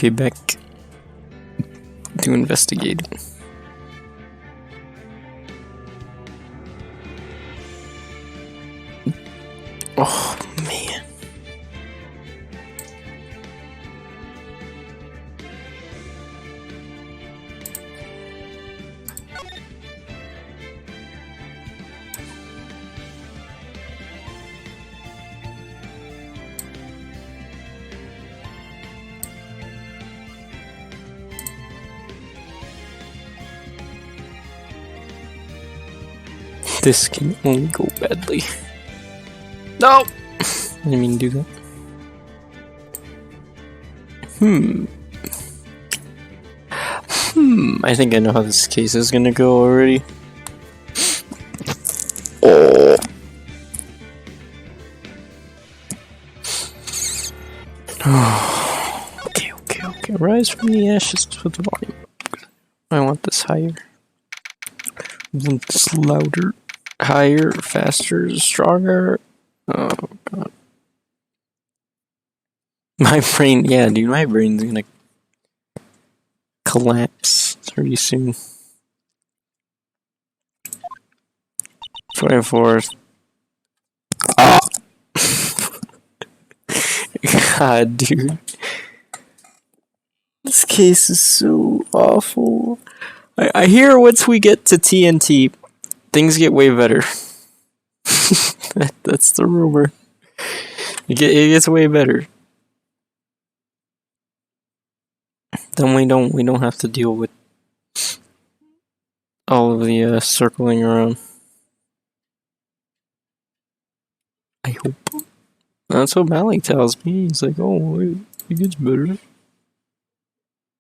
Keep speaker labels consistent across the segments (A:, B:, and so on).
A: Okay, back to investigating. Oh, man. This can only go badly. No! I didn't mean to do that. I think I know how this case is gonna go already. Oh. Okay. Rise from the ashes to the volume. I want this higher. I want this louder. Higher, faster, stronger. Oh god. My brain, yeah, dude, my brain's gonna collapse pretty soon. 24th. Oh! God, dude. This case is so awful. I hear once we get to TNT, things get way better. That's the rumor. It gets way better. Then we don't have to deal with all of the circling around. I hope. That's what Malik tells me. He's like, oh, it gets better.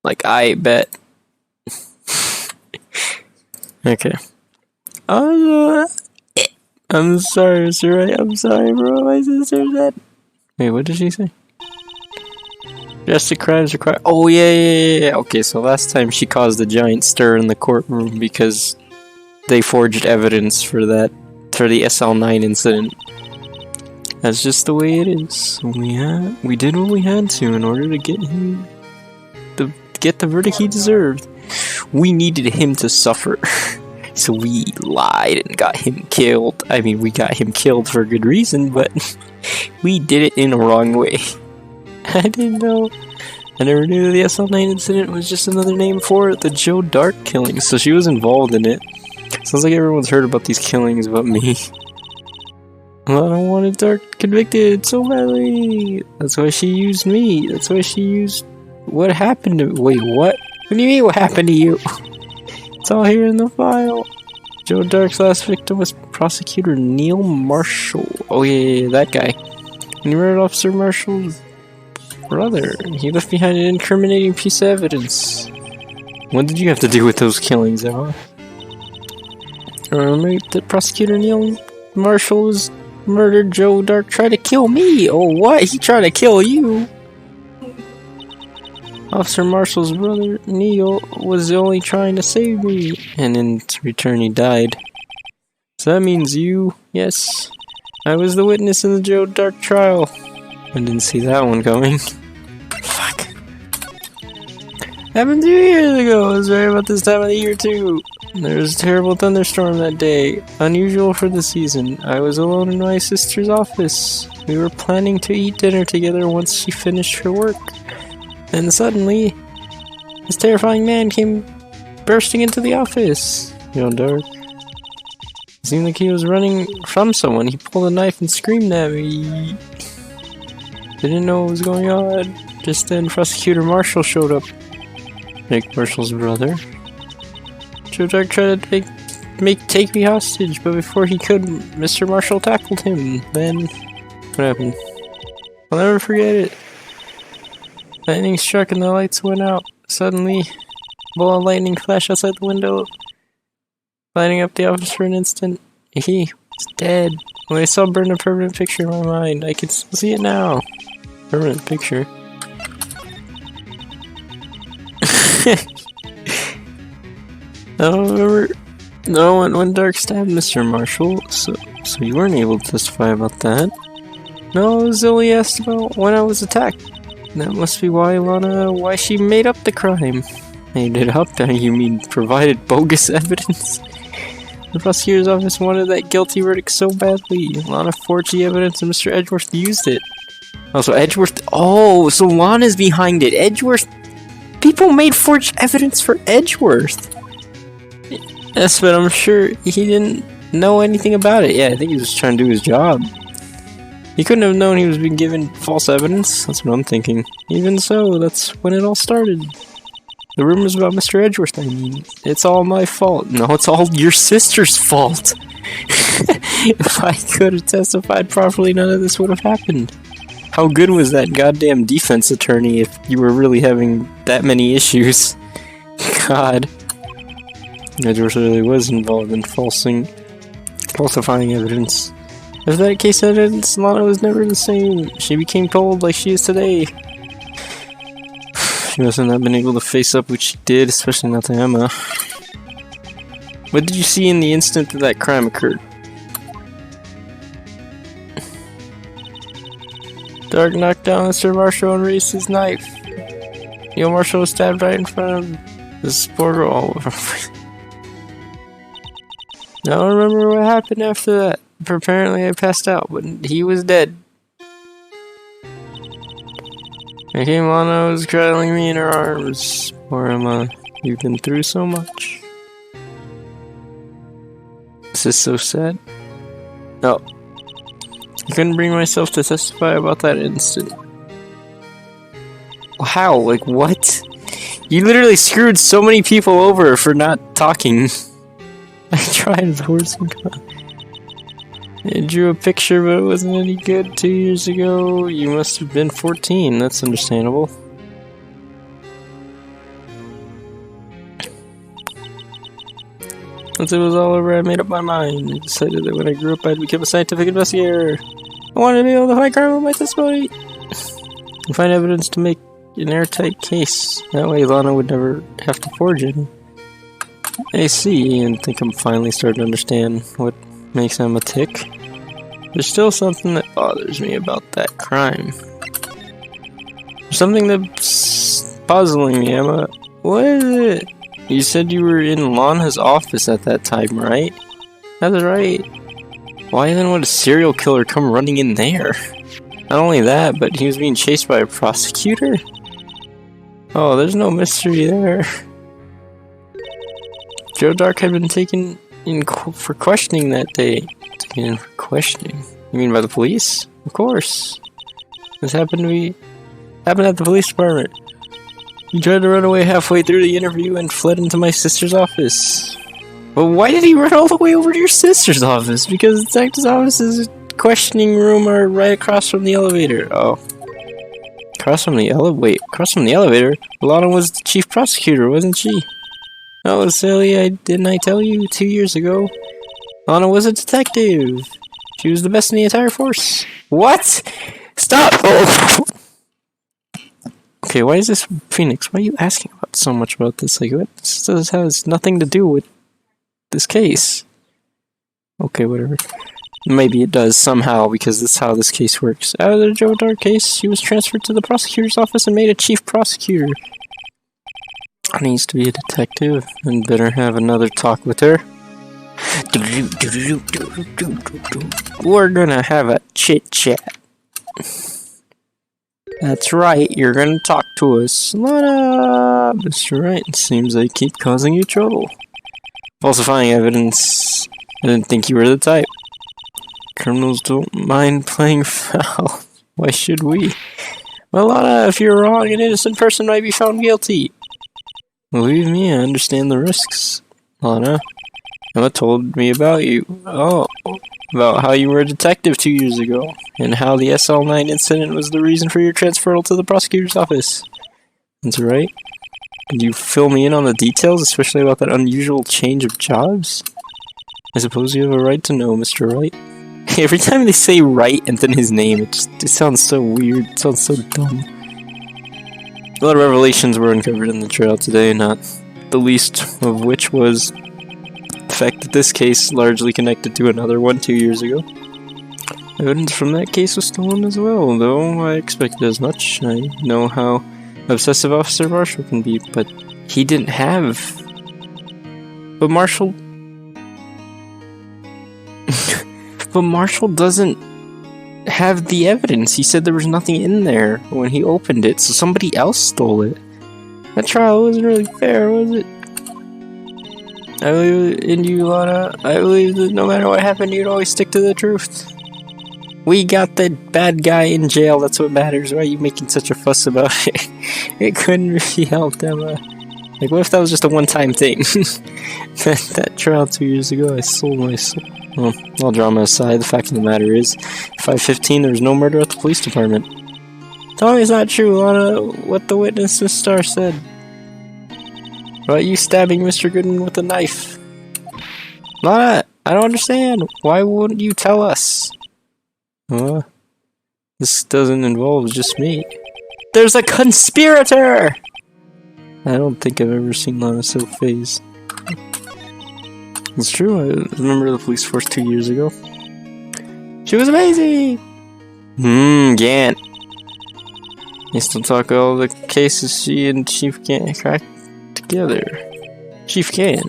A: Like, I bet. Okay. I'm sorry, Mr. Wright. I'm sorry, bro. My sister said. Wait, what did she say? Drastic crimes require. Oh, yeah. Okay, so last time she caused a giant stir in the courtroom because they forged evidence for the SL9 incident. That's just the way it is. We did what we had to in order to get him get the verdict he deserved. We needed him to suffer. So we lied and got him killed. I mean, we got him killed for a good reason, but we did it in a wrong way. I didn't know. I never knew the SL9 incident was just another name for the Joe Dark killing. So she was involved in it. Sounds like everyone's heard about these killings but me. Well, I don't want Dark convicted so badly. That's why she used me. That's why she used... What happened to... Wait, what? What do you mean, what happened to you? It's all here in the file. Joe Dark's last victim was prosecutor Neil Marshall. Oh yeah, that guy. And he murdered Officer Marshall's brother. He left behind an incriminating piece of evidence. What did you have to do with those killings, Emma? The prosecutor Neil Marshall was murdered. Joe Dark tried to kill me. Oh, what? He tried to kill you? Officer Marshall's brother, Neil, was only trying to save me, and in return he died. So that means you, yes. I was the witness in the Joe Dark trial. I didn't see that one coming. Fuck. Happened 2 years ago. It was right about this time of the year too. There was a terrible thunderstorm that day. Unusual for the season. I was alone in my sister's office. We were planning to eat dinner together once she finished her work. Then suddenly, this terrifying man came bursting into the office. Joe Dark. It seemed like he was running from someone. He pulled a knife and screamed at me. Didn't know what was going on. Just then, Prosecutor Marshall showed up. Nick Marshall's brother. Joe Dark tried to take me hostage, but before he could, Mr. Marshall tackled him. Then, what happened? I'll never forget it. Lightning struck and the lights went out. Suddenly, a ball of lightning flashed outside the window, lighting up the office for an instant. He was dead. When I saw burn a permanent picture in my mind, I can still see it now. Permanent picture. I don't remember. No, when Dark stabbed Mr. Marshall, so you weren't able to testify about that. No, Zoe asked about when I was attacked. That must be why why she made up the crime. Made it up? You mean provided bogus evidence? The prosecutor's office wanted that guilty verdict so badly. Lana forged the evidence and Mr. Edgeworth used it. Oh, so Edgeworth... Oh, so Lana's behind it. Edgeworth... People made forged evidence for Edgeworth. Yes, but I'm sure he didn't know anything about it. Yeah, I think he was just trying to do his job. He couldn't have known he was being given false evidence. That's what I'm thinking. Even so, that's when it all started. The rumors about Mr. Edgeworth, I mean. It's all my fault. No, it's all your sister's fault. If I could have testified properly, none of this would have happened. How good was that goddamn defense attorney if you were really having that many issues? God. Edgeworth really was involved in falsifying evidence. If that case evidence, Lana was never the same. She became cold like she is today. She must have not been able to face up what she did, especially not to Emma. What did you see in the instant that crime occurred? Dark knocked down Mr. Marshall and raised his knife. Neil Marshall was stabbed right in front of the supporter. I don't remember what happened after that. Apparently I passed out, but he was dead. I came on, I was cradling me in her arms. Poor Emma, you've been through so much. This is so sad. No. I couldn't bring myself to testify about that incident. How? Like, what? You literally screwed so many people over for not talking. I tried the words and I drew a picture, but it wasn't any good 2 years ago. You must have been 14, that's understandable. Once it was all over, I made up my mind. I decided that when I grew up, I'd become a scientific investigator. I wanted to be able to find crime with my testimony and find evidence to make an airtight case. That way Lana would never have to forge it. I see, and think I'm finally starting to understand what makes Emma tick. There's still something that bothers me about that crime. There's something that's puzzling me, Emma. What is it? You said you were in Lana's office at that time, right? That's right. Why then would a serial killer come running in there? Not only that, but he was being chased by a prosecutor? Oh, there's no mystery there. Joe Dark had been taken in for questioning that day. Taken in for questioning? You mean by the police? Of course. This happened at the police department. He tried to run away halfway through the interview and fled into my sister's office. Well, why did he run all the way over to your sister's office? Because the detective's office's questioning room are right across from the elevator. Oh. Across from the elevator? Lana was the chief prosecutor, wasn't she? Oh, silly, didn't I tell you 2 years ago? Lana was a detective. She was the best in the entire force. What? Stop! Oh. Okay, why is this Phoenix? Why are you asking about so much about this? Like, what? This has nothing to do with this case. Okay, whatever. Maybe it does somehow, because that's how this case works. Out of the Joe Dark case, he was transferred to the prosecutor's office and made a chief prosecutor. Needs to be a detective, and better have another talk with her. We're gonna have a chit-chat. That's right, you're gonna talk to us. Lana! Mr. Wright, it seems they keep causing you trouble. Falsifying evidence. I didn't think you were the type. Criminals don't mind playing foul. Why should we? Well, Lana, if you're wrong, an innocent person might be found guilty. Believe me, I understand the risks. Lana, Emma told me about you. Oh, about how you were a detective 2 years ago, and how the SL9 incident was the reason for your transferal to the prosecutor's office. That's right. Could you fill me in on the details, especially about that unusual change of jobs? I suppose you have a right to know, Mr. Wright. Every time they say Wright and then his name, it sounds so weird, it sounds so dumb. A lot of revelations were uncovered in the trial today, not the least of which was the fact that this case largely connected to another one 2 years ago. Evidence from that case was stolen as well, though I expected as much. I know how obsessive Officer Marshall can be, but he didn't have... But Marshall... But Marshall doesn't have the evidence. He said there was nothing in there when he opened it, so somebody else stole it. That trial wasn't really fair, was it? I believe in you, Lana. I believe that no matter what happened, you'd always stick to the truth. We got the bad guy in jail, that's what matters. Why are you making such a fuss about it? It couldn't be helped, Emma. Like, what if that was just a one-time thing? that trial 2 years ago, I sold my soul. Well, all drama aside, the fact of the matter is, 5:15, there was no murder at the police department. Tell me it's not true, Lana, what the witness, Miss Starr, said. About you stabbing Mr. Goodman with a knife. Lana, I don't understand. Why wouldn't you tell us? This doesn't involve just me. There's a conspirator! I don't think I've ever seen Lana so phased. It's true, I remember the police force 2 years ago. She was amazing! Gant. You still talk all the cases she and Chief Gant cracked together. Chief Gant.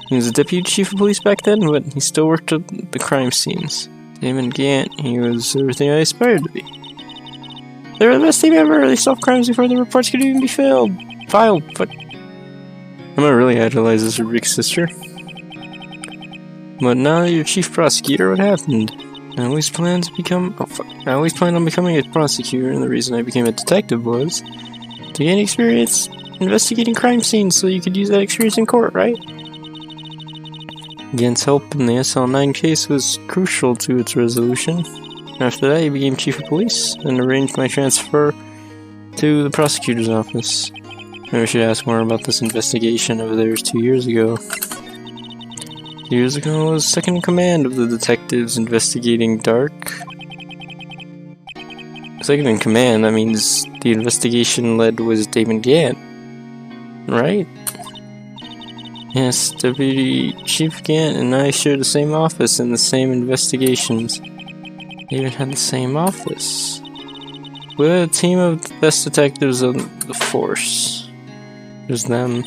A: He was a deputy chief of police back then, but he still worked at the crime scenes. Damon Gant, he was everything I aspired to be. They were the best team ever. They solved crimes before the reports could even be filed, but Emma really idolizes her big sister. But now you're chief prosecutor, what happened? I always planned on becoming a prosecutor, and the reason I became a detective was to gain experience investigating crime scenes so you could use that experience in court, right? Gant's help in the SL9 case was crucial to its resolution. After that, he became chief of police and arranged my transfer to the prosecutor's office. Maybe I should ask more about this investigation of theirs 2 years ago. 2 years ago, I was second in command of the detectives investigating Dark. Second in command, that means the investigation led was Damon Gant, right? Yes, Deputy Chief Gant and I shared the same office and the same investigations. They even had the same office. We had a team of the best detectives on the force. There's them.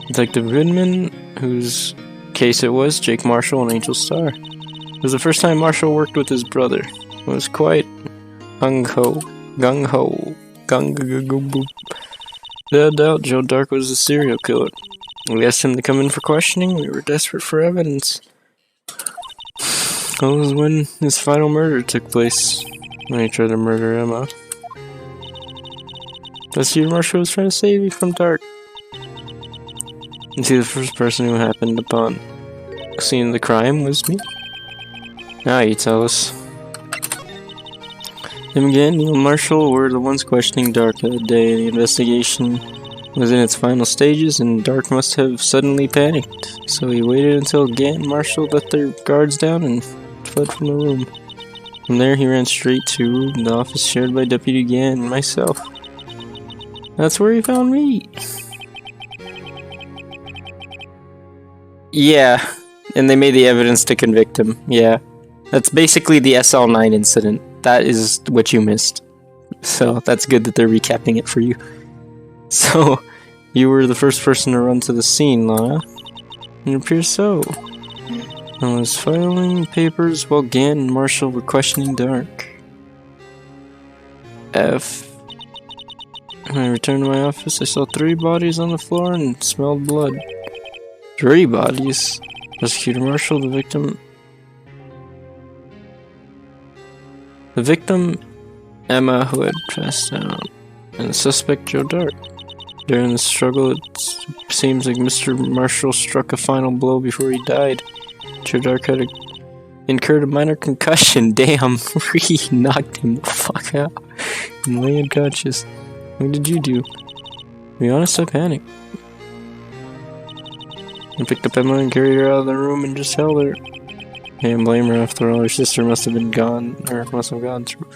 A: Detective Goodman, whose case it was, Jake Marshall and Angel Starr. It was the first time Marshall worked with his brother. It was quite gung-ho. Without doubt, Joe Dark was a serial killer. We asked him to come in for questioning. We were desperate for evidence. That was when his final murder took place. When he tried to murder Emma. That's you, Marshall was trying to save you from Dark. And see, the first person who happened upon seeing the crime was me. Now you tell us. Him again, Neil and Marshall were the ones questioning Dark that day. The investigation was in its final stages, and Dark must have suddenly panicked. So he waited until Gant and Marshall let their guards down and fled from the room. From there, he ran straight to the office shared by Deputy Gant and myself. That's where he found me. Yeah, and they made the evidence to convict him. Yeah, that's basically the SL9 incident. That is what you missed. So that's good that they're recapping it for you. So, you were the first person to run to the scene, Lana. It appears so. I was filing papers while Gant and Marshall were questioning Dark. When I returned to my office, I saw 3 bodies on the floor and smelled blood. 3 bodies? Prosecutor Marshall, the victim, Emma, who had passed out, and the suspect, Joe Dark. During the struggle, it seems like Mr. Marshall struck a final blow before he died. Joe Dark had incurred a minor concussion. Damn, he knocked him the fuck out and lay unconscious. What did you do? To be honest, I panicked. I picked up Emma and carried her out of the room and just held her. Can't blame her, after all, her sister must have gone through.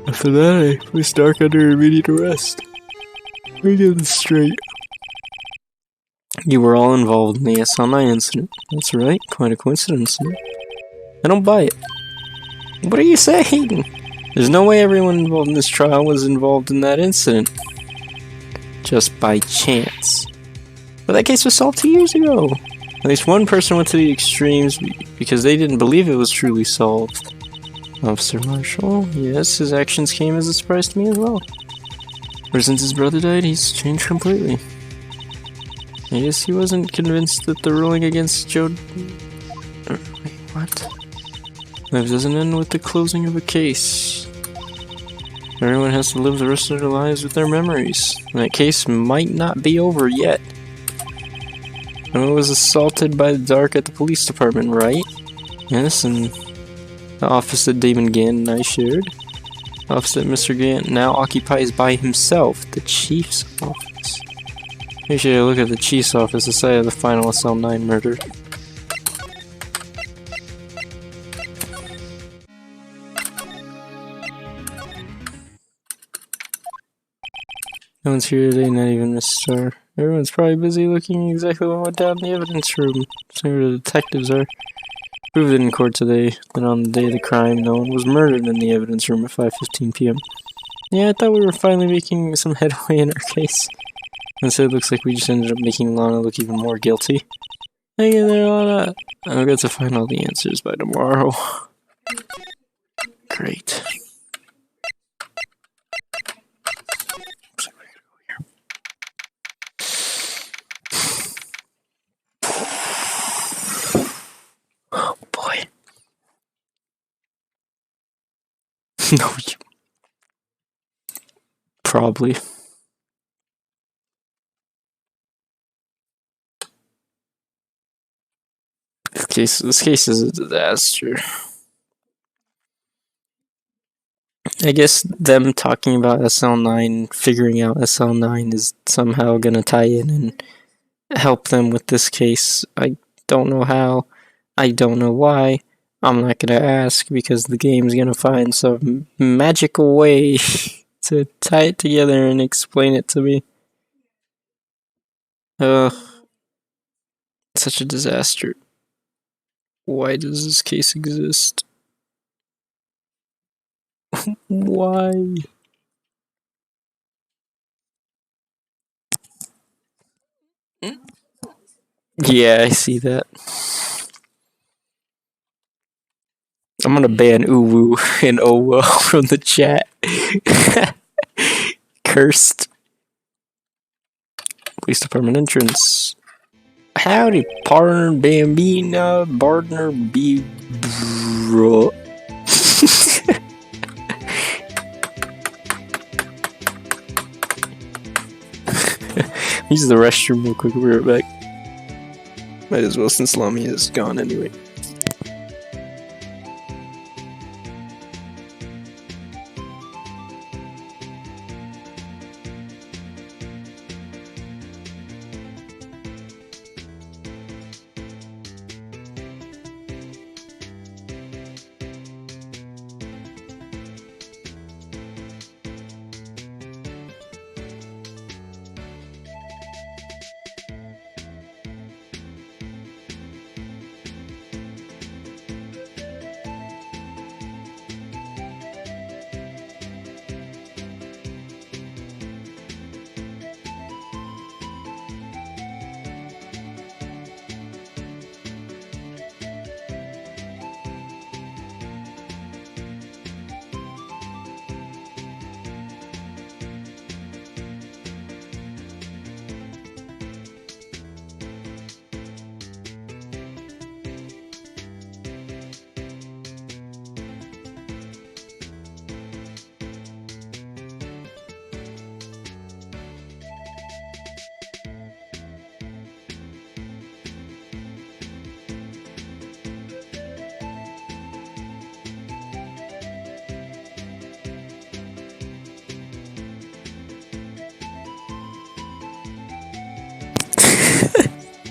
A: After that, I placed Dark under immediate arrest. Let me get this straight. You were all involved in the SL9 incident. That's right, quite a coincidence. I don't buy it. What are you saying? There's no way everyone involved in this trial was involved in that incident. Just by chance. But that case was solved 2 years ago. At least one person went to the extremes because they didn't believe it was truly solved. Officer Marshall, yes, his actions came as a surprise to me as well. Ever since his brother died, he's changed completely. I guess he wasn't convinced that the ruling against Joe... Wait, what? Life doesn't end with the closing of a case. Everyone has to live the rest of their lives with their memories. And that case might not be over yet. I was assaulted by the dark at the police department, right? Yes, and the office that Damon Gann and I shared. The office that Mr. Gann now occupies by himself, the chief's office. You should look at the chief's office, the site of the final SL9 murder. No one's here today, not even Miss Starr. Everyone's probably busy looking exactly what went down in the evidence room. So the detectives are. Proved it in court today that on the day of the crime, no one was murdered in the evidence room at 5:15 p.m. Yeah, I thought we were finally making some headway in our case. Instead, it looks like we just ended up making Lana look even more guilty. Hang in there, Lana. I'll get to find all the answers by tomorrow. Great. Oh boy. No, you... Probably. This case is a disaster. I guess them talking about SL9, figuring out SL9 is somehow gonna tie in and help them with this case. I don't know how. I don't know why. I'm not gonna ask because the game's gonna find some magical way to tie it together and explain it to me. Such a disaster. Why does this case exist? Why? Yeah, I see that. I'm gonna ban Uwu and Owo from the chat. Cursed. Police department entrance. Howdy, partner Bambina, partner B. Bro. Use the restroom real quick, we'll be right back. Might as well since Lamia is gone anyway.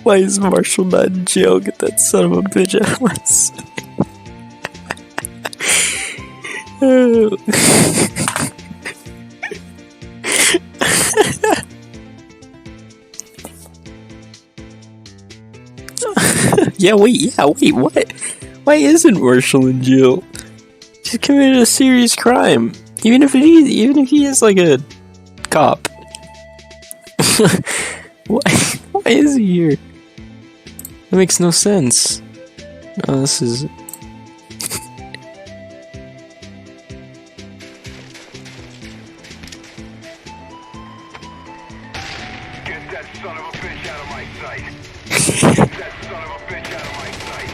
A: Why is Marshall not in jail? Get that son of a bitch out of my sight. Yeah, wait, what? Why isn't Marshall in jail? He's committed a serious crime. Even if he is like a cop. Why is he here? That makes no sense. Oh, this is...
B: Get that son of a bitch out of my sight. Get that son of a bitch out of my sight.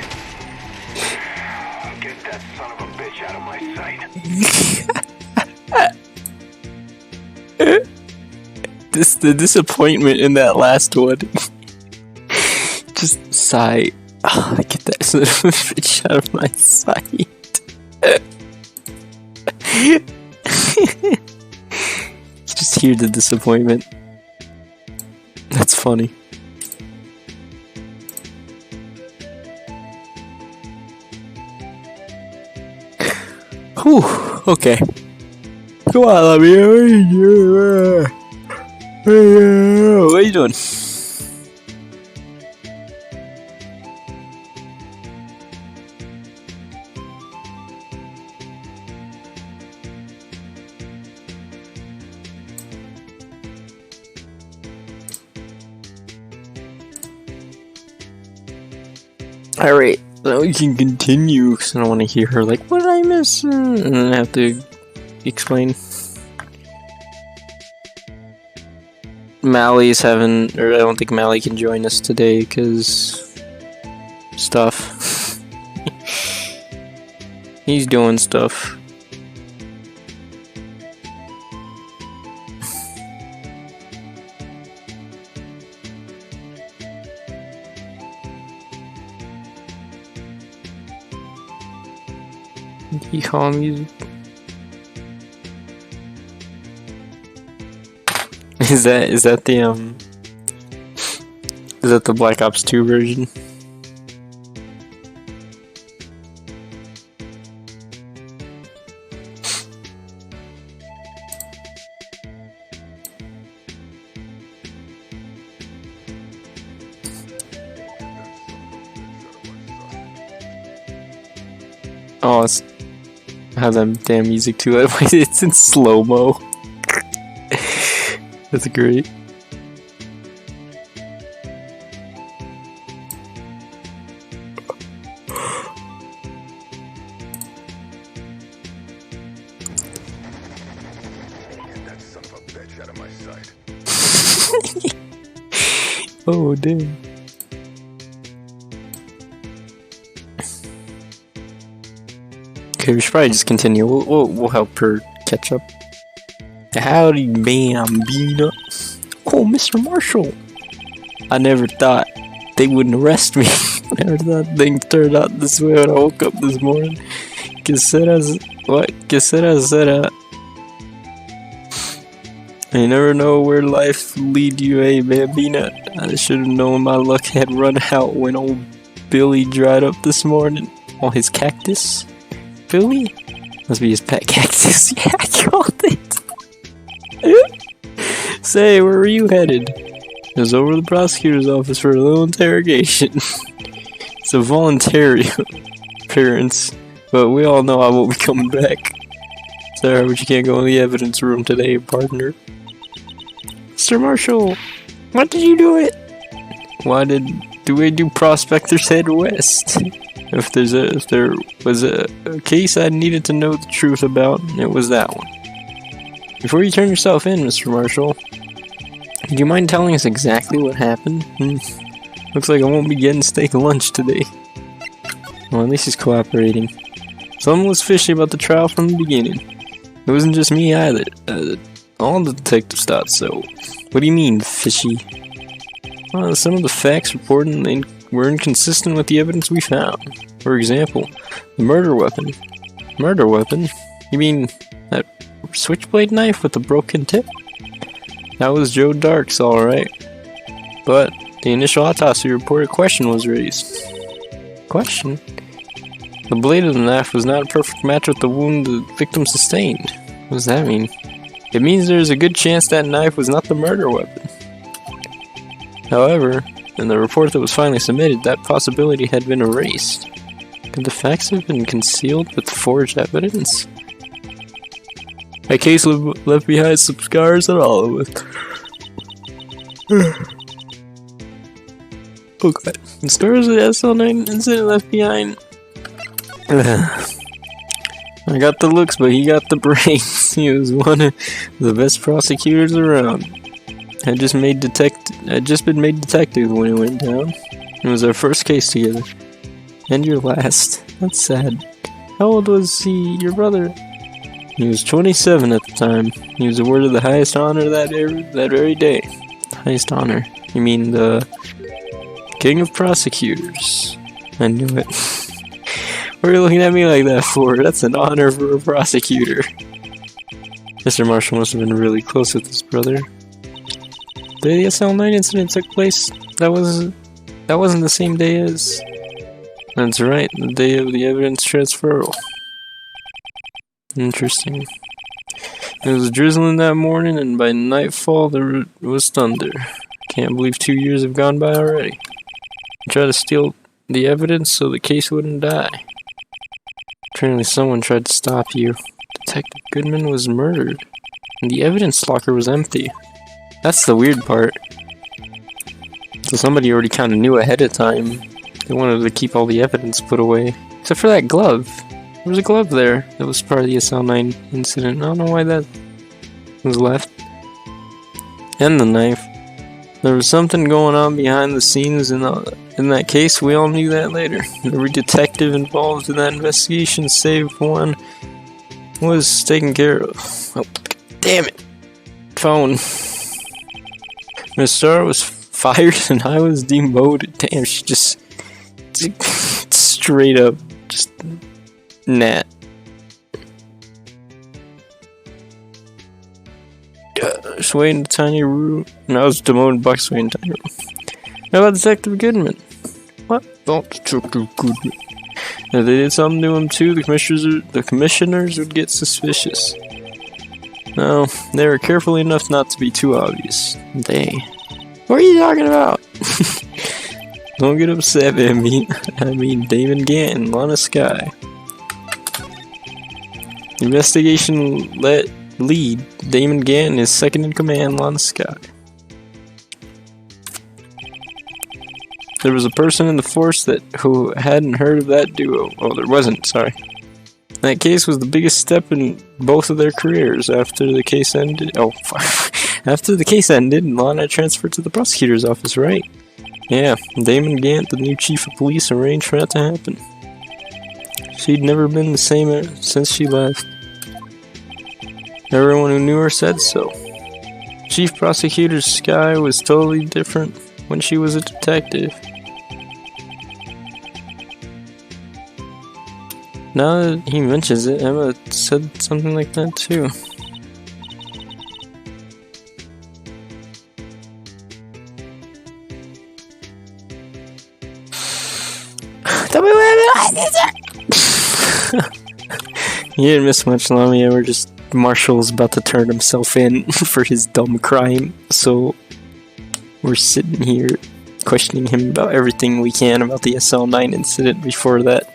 B: Get that son of a bitch out of my sight.
A: The disappointment in that last one. Just sigh. Oh, get that son of a bitch out of my sight. Just hear the disappointment. That's funny. Whew, okay. Come on, let me. What are you doing? Alright, now we can continue because I don't want to hear her like, what did I miss? And then I have to explain. Mally's having, or I don't think Mally can join us today because stuff. He's doing stuff. Yeehaw music. Is that the Black Ops 2 version? Oh, it's has that damn music too. It's in slow-mo. That's great.
B: Get that son of a bitch out of my sight.
A: Oh, damn. Okay, we should probably just continue. We'll help her catch up. Howdy, Bambina. Oh, Mr. Marshall. I never thought they wouldn't arrest me. Never thought things turned out this way when I woke up this morning. Quisiera será. I never know where life will lead you, eh, Bambina? I should have known my luck had run out when old Billy dried up this morning. Oh, his cactus? Billy? Must be his pet cactus. Yeah, I called it. Say, where were you headed? I was over to the prosecutor's office for a little interrogation. It's a voluntary appearance, but we all know I won't be coming back. Sorry, but you can't go in the evidence room today, partner. Mr. Marshall, why did you do it? Why did we do Prospector's Head West? If there was a case I needed to know the truth about, it was that one. Before you turn yourself in, Mr. Marshall, do you mind telling us exactly what happened? Looks like I won't be getting steak lunch today. Well, at least he's cooperating. Someone was fishy about the trial from the beginning. It wasn't just me either. All the detectives thought so. What do you mean, fishy? Well, some of the facts reported were inconsistent with the evidence we found. For example, the murder weapon. Murder weapon? You mean that switchblade knife with the broken tip? That was Joe Dark's, alright. But the initial autopsy report, a question was raised. Question? The blade of the knife was not a perfect match with the wound the victim sustained. What does that mean? It means there's a good chance that knife was not the murder weapon. However, in the report that was finally submitted, that possibility had been erased. Could the facts have been concealed with forged evidence? My case left behind some scars and all of it. Oh god. The scars of the SL9 incident left behind. I got the looks, but he got the brains. He was one of the best prosecutors around. I'd just been made detective when it went down. It was our first case together. And your last. That's sad. How old was he, your brother? He was 27 at the time. He was awarded the highest honor that very day. Highest honor? You mean the King of Prosecutors? I knew it. What are you looking at me like that for? That's an honor for a prosecutor. Mr. Marshall must have been really close with his brother. The day the SL9 incident took place, that wasn't the same day as... That's right, the day of the evidence transferal. Interesting. It was drizzling that morning, and by nightfall there was thunder. Can't believe 2 years have gone by already. I tried to steal the evidence so the case wouldn't die. Apparently someone tried to stop you. Detective Goodman was murdered, and the evidence locker was empty. That's the weird part. So somebody already kind of knew ahead of time. They wanted to keep all the evidence put away. Except for that glove. There was a glove there that was part of the SL9 incident. I don't know why that was left. And the knife. There was something going on behind the scenes in that case. We all knew that later. Every detective involved in that investigation, save one, was taken care of. Oh, damn it. Phone. Miss Starr was fired and I was demoted. Damn, she just straight up just Nat. Sway in the tiny room. And I was demoted by Sway in the tiny room. How about Detective Goodman? What? Oh, Detective Goodman. If they did something to him too, the commissioners would get suspicious. No, they were careful enough not to be too obvious. What are you talking about? Don't get upset, baby. I mean Damon Ganton, Lana Skye. Investigation lead, Damon Ganton is second in command, Lana Skye. There was a person in the force who hadn't heard of that duo. Oh, there wasn't, sorry. That case was the biggest step in both of their careers. After the case ended, after the case ended, Lana transferred to the prosecutor's office, right? Yeah, Damon Gant, the new chief of police, arranged for that to happen. She'd never been the same since she left. Everyone who knew her said so. Chief Prosecutor Skye was totally different when she was a detective. Now that he mentions it, Emma said something like that too. You didn't miss much, Lamia. We're just Marshall's about to turn himself in for his dumb crime, so we're sitting here questioning him about everything we can about the SL9 incident before that.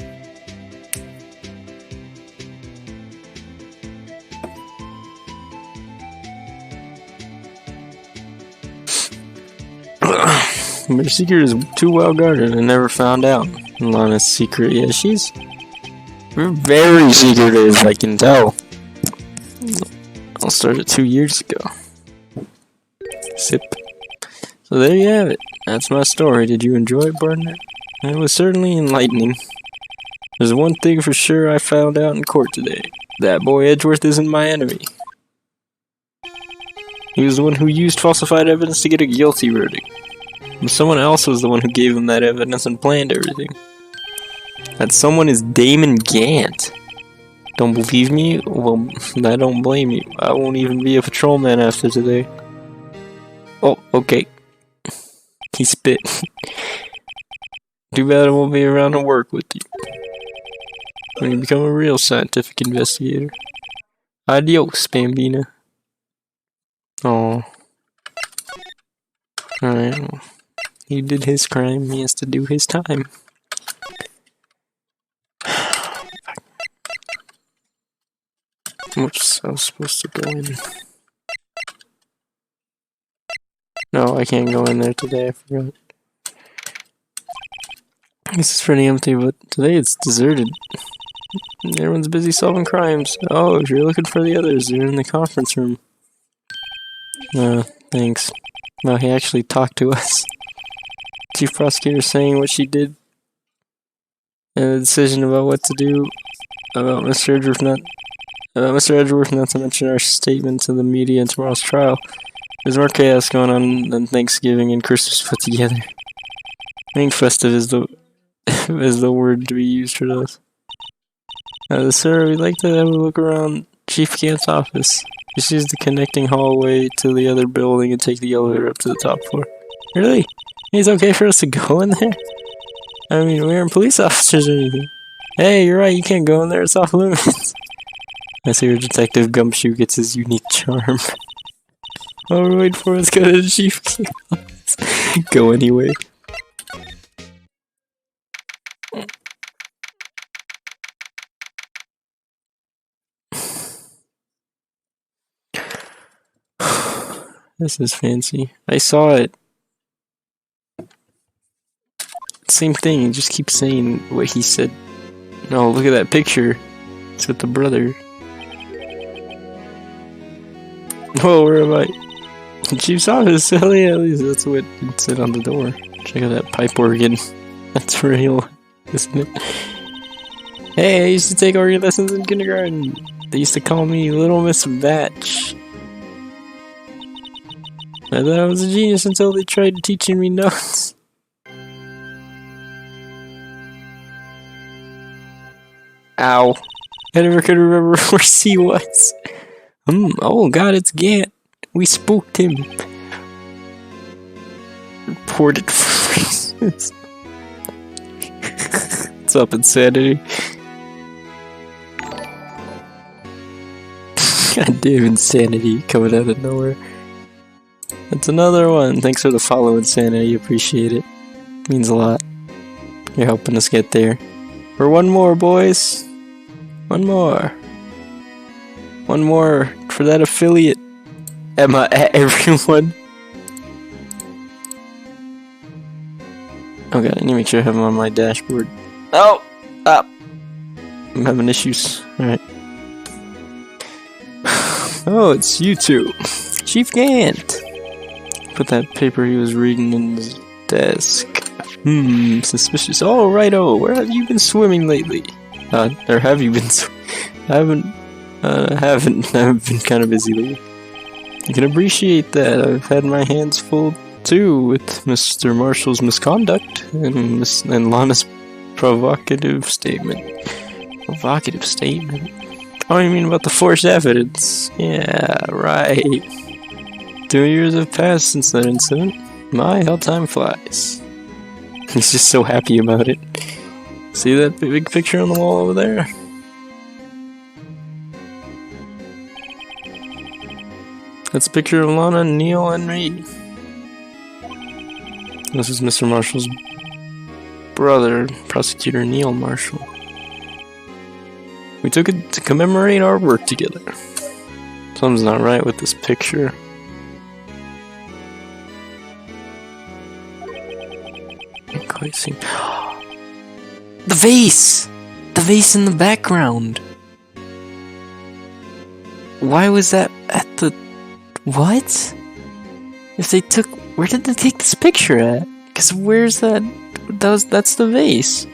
A: But her secret is too well guarded and never found out. Lana's secret, yeah, she's very secretive, I can tell. I started 2 years ago. Sip. So there you have it. That's my story. Did you enjoy it, Barnett? It was certainly enlightening. There's one thing for sure I found out in court today. That boy Edgeworth isn't my enemy. He was the one who used falsified evidence to get a guilty verdict. And someone else was the one who gave him that evidence and planned everything. That someone is Damon Gant. Don't believe me? Well, I don't blame you. I won't even be a patrolman after today. Oh, okay. He spit. Too bad I won't be around to work with you when you become a real scientific investigator. Adios, Bambina. Oh. Alright, well, he did his crime, he has to do his time. Oops, I was supposed to go in. No, I can't go in there today, I forgot. This is pretty empty, but today it's deserted. Everyone's busy solving crimes. Oh, if you're looking for the others, they're in the conference room. Thanks. No, he actually talked to us. Chief Prosecutor saying what she did and the decision about what to do about Mr. Edgeworth not to mention our statement to the media in tomorrow's trial. There's more chaos going on than Thanksgiving and Christmas put together. I think festive is the word to be used for those. Sir, we'd like to have a look around Chief Gant's office. Just use the connecting hallway to the other building and take the elevator up to the top floor. Really? It's okay for us to go in there? I mean, we aren't police officers or anything. Hey, you're right, you can't go in there, it's off limits. I see where Detective Gumshoe gets his unique charm. While we're waiting for us to go to the Chief Gant's office. Go anyway. This is fancy. I saw it. Same thing, he just keeps saying what he said. No, look at that picture. It's with the brother. Oh, where am I? Chief's office. Hell yeah, at least that's what it said on the door. Check out that pipe organ. That's real, isn't it? Hey, I used to take organ lessons in kindergarten. They used to call me Little Miss Batch. I thought I was a genius until they tried teaching me notes. Ow. I never could remember where C was. Oh god, it's Gant. We spooked him. Reported for reasons. What's up, Insanity? Goddamn Insanity coming out of nowhere. That's another one. Thanks for the follow, Insanity. Appreciate it. Means a lot. You're helping us get there. For one more, boys. One more. One more for that affiliate. Emma at everyone. Oh god, I need to make sure I have him on my dashboard. Oh! Up! I'm having issues. Alright. Oh, it's you two. Chief Gant. Put that paper he was reading in his desk. Suspicious. Oh, righto. Where have you been swimming lately? Or have you been I haven't. I've been kind of busy lately. You can appreciate that. I've had my hands full too with Mr. Marshall's misconduct and Lana's provocative statement. Provocative statement? Oh, you mean about the forged evidence? Yeah, right. 2 years have passed since that incident. My, how time flies. He's just so happy about it. See that big picture on the wall over there? That's a picture of Lana, Neil, and me. This is Mr. Marshall's brother, Prosecutor Neil Marshall. We took it to commemorate our work together. Something's not right with this picture. Can't quite see. The vase! The vase in the background! Why was that at the... What? If they took... Where did they take this picture at? Because where's that... That's the vase.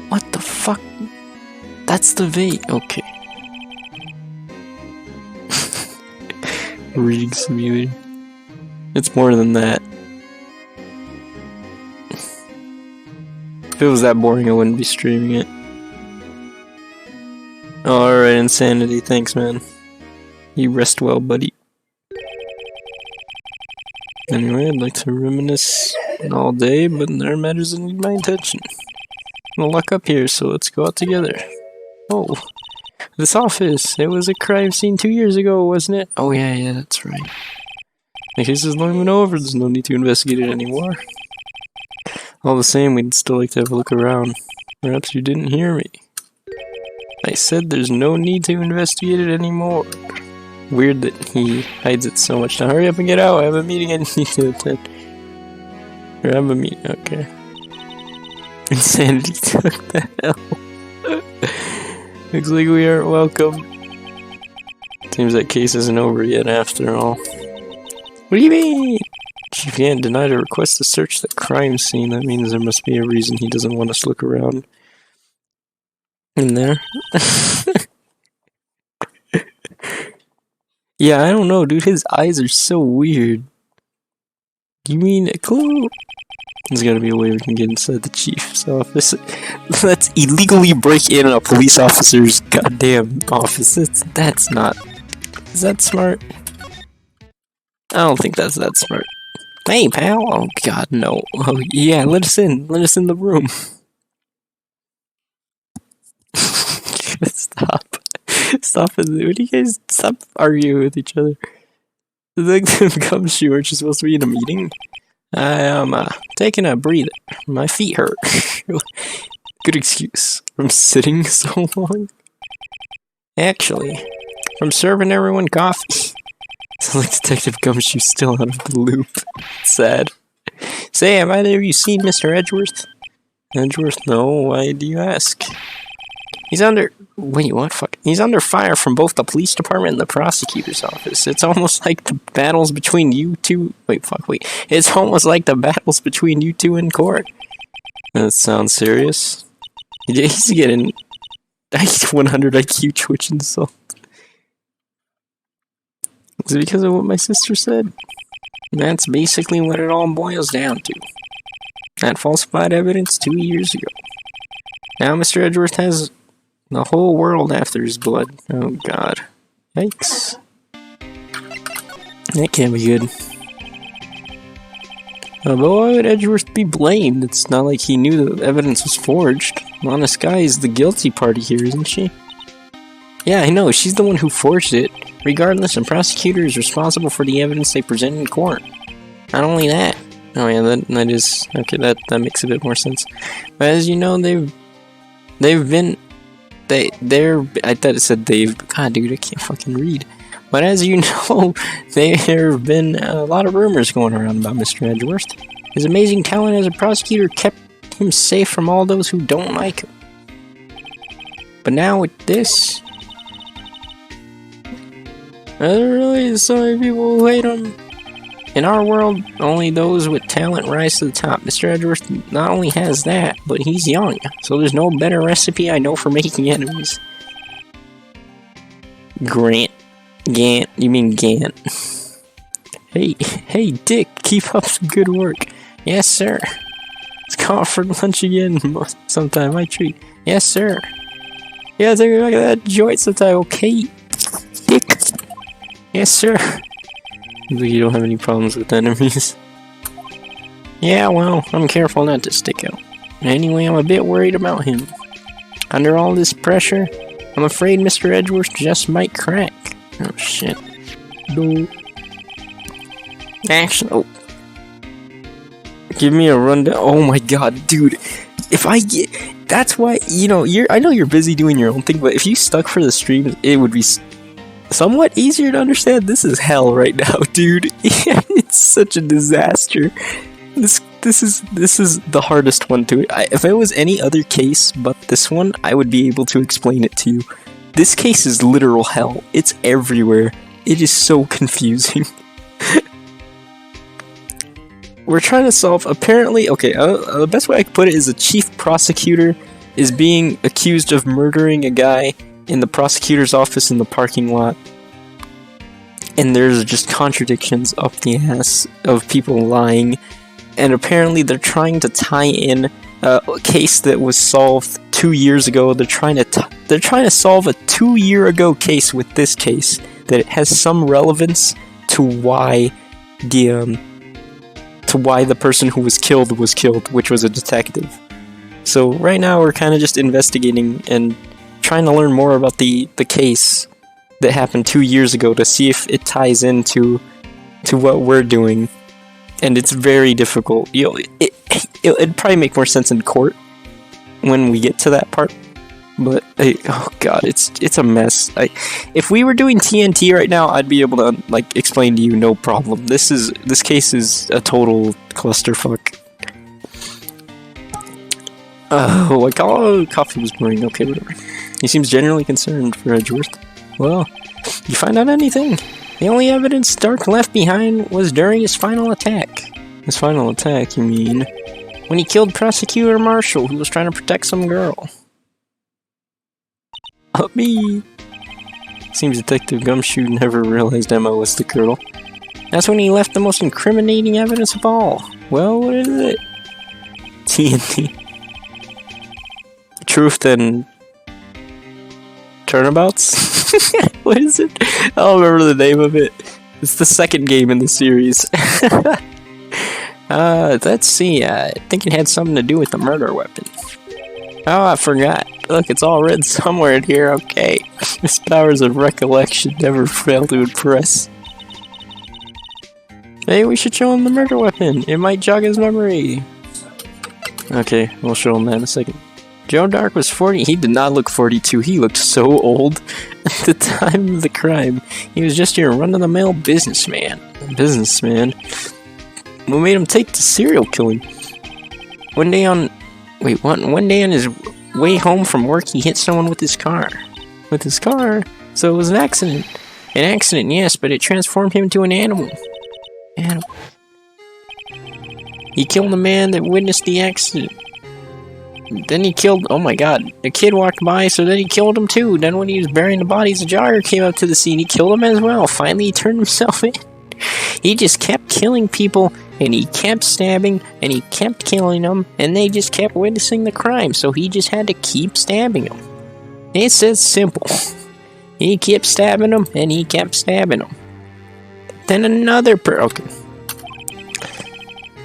A: What the fuck? That's the vase. Okay. Reading simulator. It's more than that. If it was that boring, I wouldn't be streaming it. Alright, Insanity. Thanks, man. You rest well, buddy. Anyway, I'd like to reminisce all day, but there are matters that need my attention. I'm gonna lock up here, so let's go out together. Oh, this office. It was a crime scene 2 years ago, wasn't it? Oh yeah, that's right. The case is long been over. There's no need to investigate it anymore. All the same, we'd still like to have a look around. Perhaps you didn't hear me. I said there's no need to investigate it anymore. Weird that he hides it so much. Now hurry up and get out. I have a meeting I need to attend. Or I have a meeting. Okay. Insanity took the hell. Looks like we aren't welcome. Seems that case isn't over yet after all. What do you mean? Chief Yan denied a request to search the crime scene. That means there must be a reason he doesn't want us to look around in there. Yeah, I don't know, dude. His eyes are so weird. You mean a clue? There's gotta be a way we can get inside the chief's office. Let's illegally break in a police officer's goddamn office. That's not... Is that smart? I don't think that's that smart. Hey, pal! Oh, God, no. Oh, yeah, let us in. Let us in the room. Stop. Stop it. What do you guys... Stop arguing with each other. Like the gumshoe, aren't you supposed to be in a meeting? I am taking a breather. My feet hurt. Good excuse. From sitting so long. Actually, from serving everyone coffee. Sounds like Detective Gumshoe's still out of the loop. Sad. Say, have either of you seen Mr. Edgeworth? Edgeworth? No, why do you ask? He's under... Wait, what? Fuck. He's under fire from both the police department and the prosecutor's office. It's almost like the battles between you two... Wait. It's almost like the battles between you two in court. That sounds serious. He's getting 100 IQ twitch insult. Is it because of what my sister said? That's basically what it all boils down to. That falsified evidence 2 years ago. Now Mr. Edgeworth has the whole world after his blood. Oh god. Yikes. That can't be good. But why would Edgeworth be blamed? It's not like he knew the evidence was forged. Honest Guy is the guilty party here, isn't she? Yeah, I know, she's the one who forged it. Regardless, the prosecutor is responsible for the evidence they present in court. Not only that... Oh yeah, that is... Okay, that makes a bit more sense. But as you know, they've been... They're... I thought it said they've... God, dude, I can't fucking read. But as you know, there have been a lot of rumors going around about Mr. Edgeworth. His amazing talent as a prosecutor kept him safe from all those who don't like him. But now with this... There really so many people who hate him. In our world, only those with talent rise to the top. Mr. Edgeworth not only has that, but he's young. So there's no better recipe I know for making enemies. Gant, you mean Gant. Hey, Dick, keep up the good work. Yes, sir. Let's go out for lunch again sometime, my treat. Yes, sir. Yeah, take me back to that joint sometime, okay? Dick. Yes, sir. You don't have any problems with enemies. Yeah, well, I'm careful not to stick out. Anyway, I'm a bit worried about him. Under all this pressure, I'm afraid Mr. Edgeworth just might crack. Oh, shit. No. Actually, oh. Give me a rundown. Oh my god, dude. If I get... That's why, you know, I know you're busy doing your own thing, but if you stuck for the stream, it would be... somewhat easier to understand. This is hell right now, dude. It's such a disaster. This is the hardest one to... if it was any other case but this one, I would be able to explain it to you. This case is literal hell. It's everywhere. It is so confusing. We're trying to solve... Apparently... Okay, the best way I can put it is a chief prosecutor is being accused of murdering a guy in the prosecutor's office in the parking lot, and there's just contradictions up the ass of people lying, and apparently they're trying to tie in a case that was solved 2 years ago. They're trying to solve a 2 year ago case with this case that it has some relevance to why the person who was killed, which was a detective. So right now we're kind of just investigating and trying to learn more about the case that happened 2 years ago to see if it ties into what we're doing, and it's very difficult. It'd probably make more sense in court when we get to that part, But oh god, it's a mess. If we were doing TNT right now, I'd be able to like explain to you no problem. This case is a total clusterfuck. Oh, like coffee was brewing. Okay, whatever. He seems genuinely concerned for Edgeworth. Well, you find out anything? The only evidence Dark left behind was during his final attack. His final attack, you mean? When he killed Prosecutor Marshall, who was trying to protect some girl. Me. Seems Detective Gumshoe never realized Emma was the girl. That's when he left the most incriminating evidence of all. Well, what is it? TNT. Truth and Turnabouts? What is it? I don't remember the name of it. It's the second game in the series. Let's see. I think it had something to do with the murder weapon. Oh, I forgot. Look, it's all written somewhere in here. Okay. His powers of recollection never fail to impress. Hey, we should show him the murder weapon. It might jog his memory. Okay, we'll show him that in a second. Joe Dark was 40. He did not look 42. He looked so old. At the time of the crime, he was just your run-of-the-mill businessman. What made him take to serial killing? One day on his way home from work, he hit someone with his car. With his car? So it was an accident. An accident, yes, but it transformed him into an animal. He killed the man that witnessed the accident. Then he killed... Oh my god. A kid walked by, so then he killed him too. Then when he was burying the bodies, a jogger came up to the scene. He killed him as well. Finally, he turned himself in. He just kept killing people, and he kept stabbing, and he kept killing them, and they just kept witnessing the crime, so he just had to keep stabbing them. It's as simple. He kept stabbing them, and he kept stabbing them. Then another okay.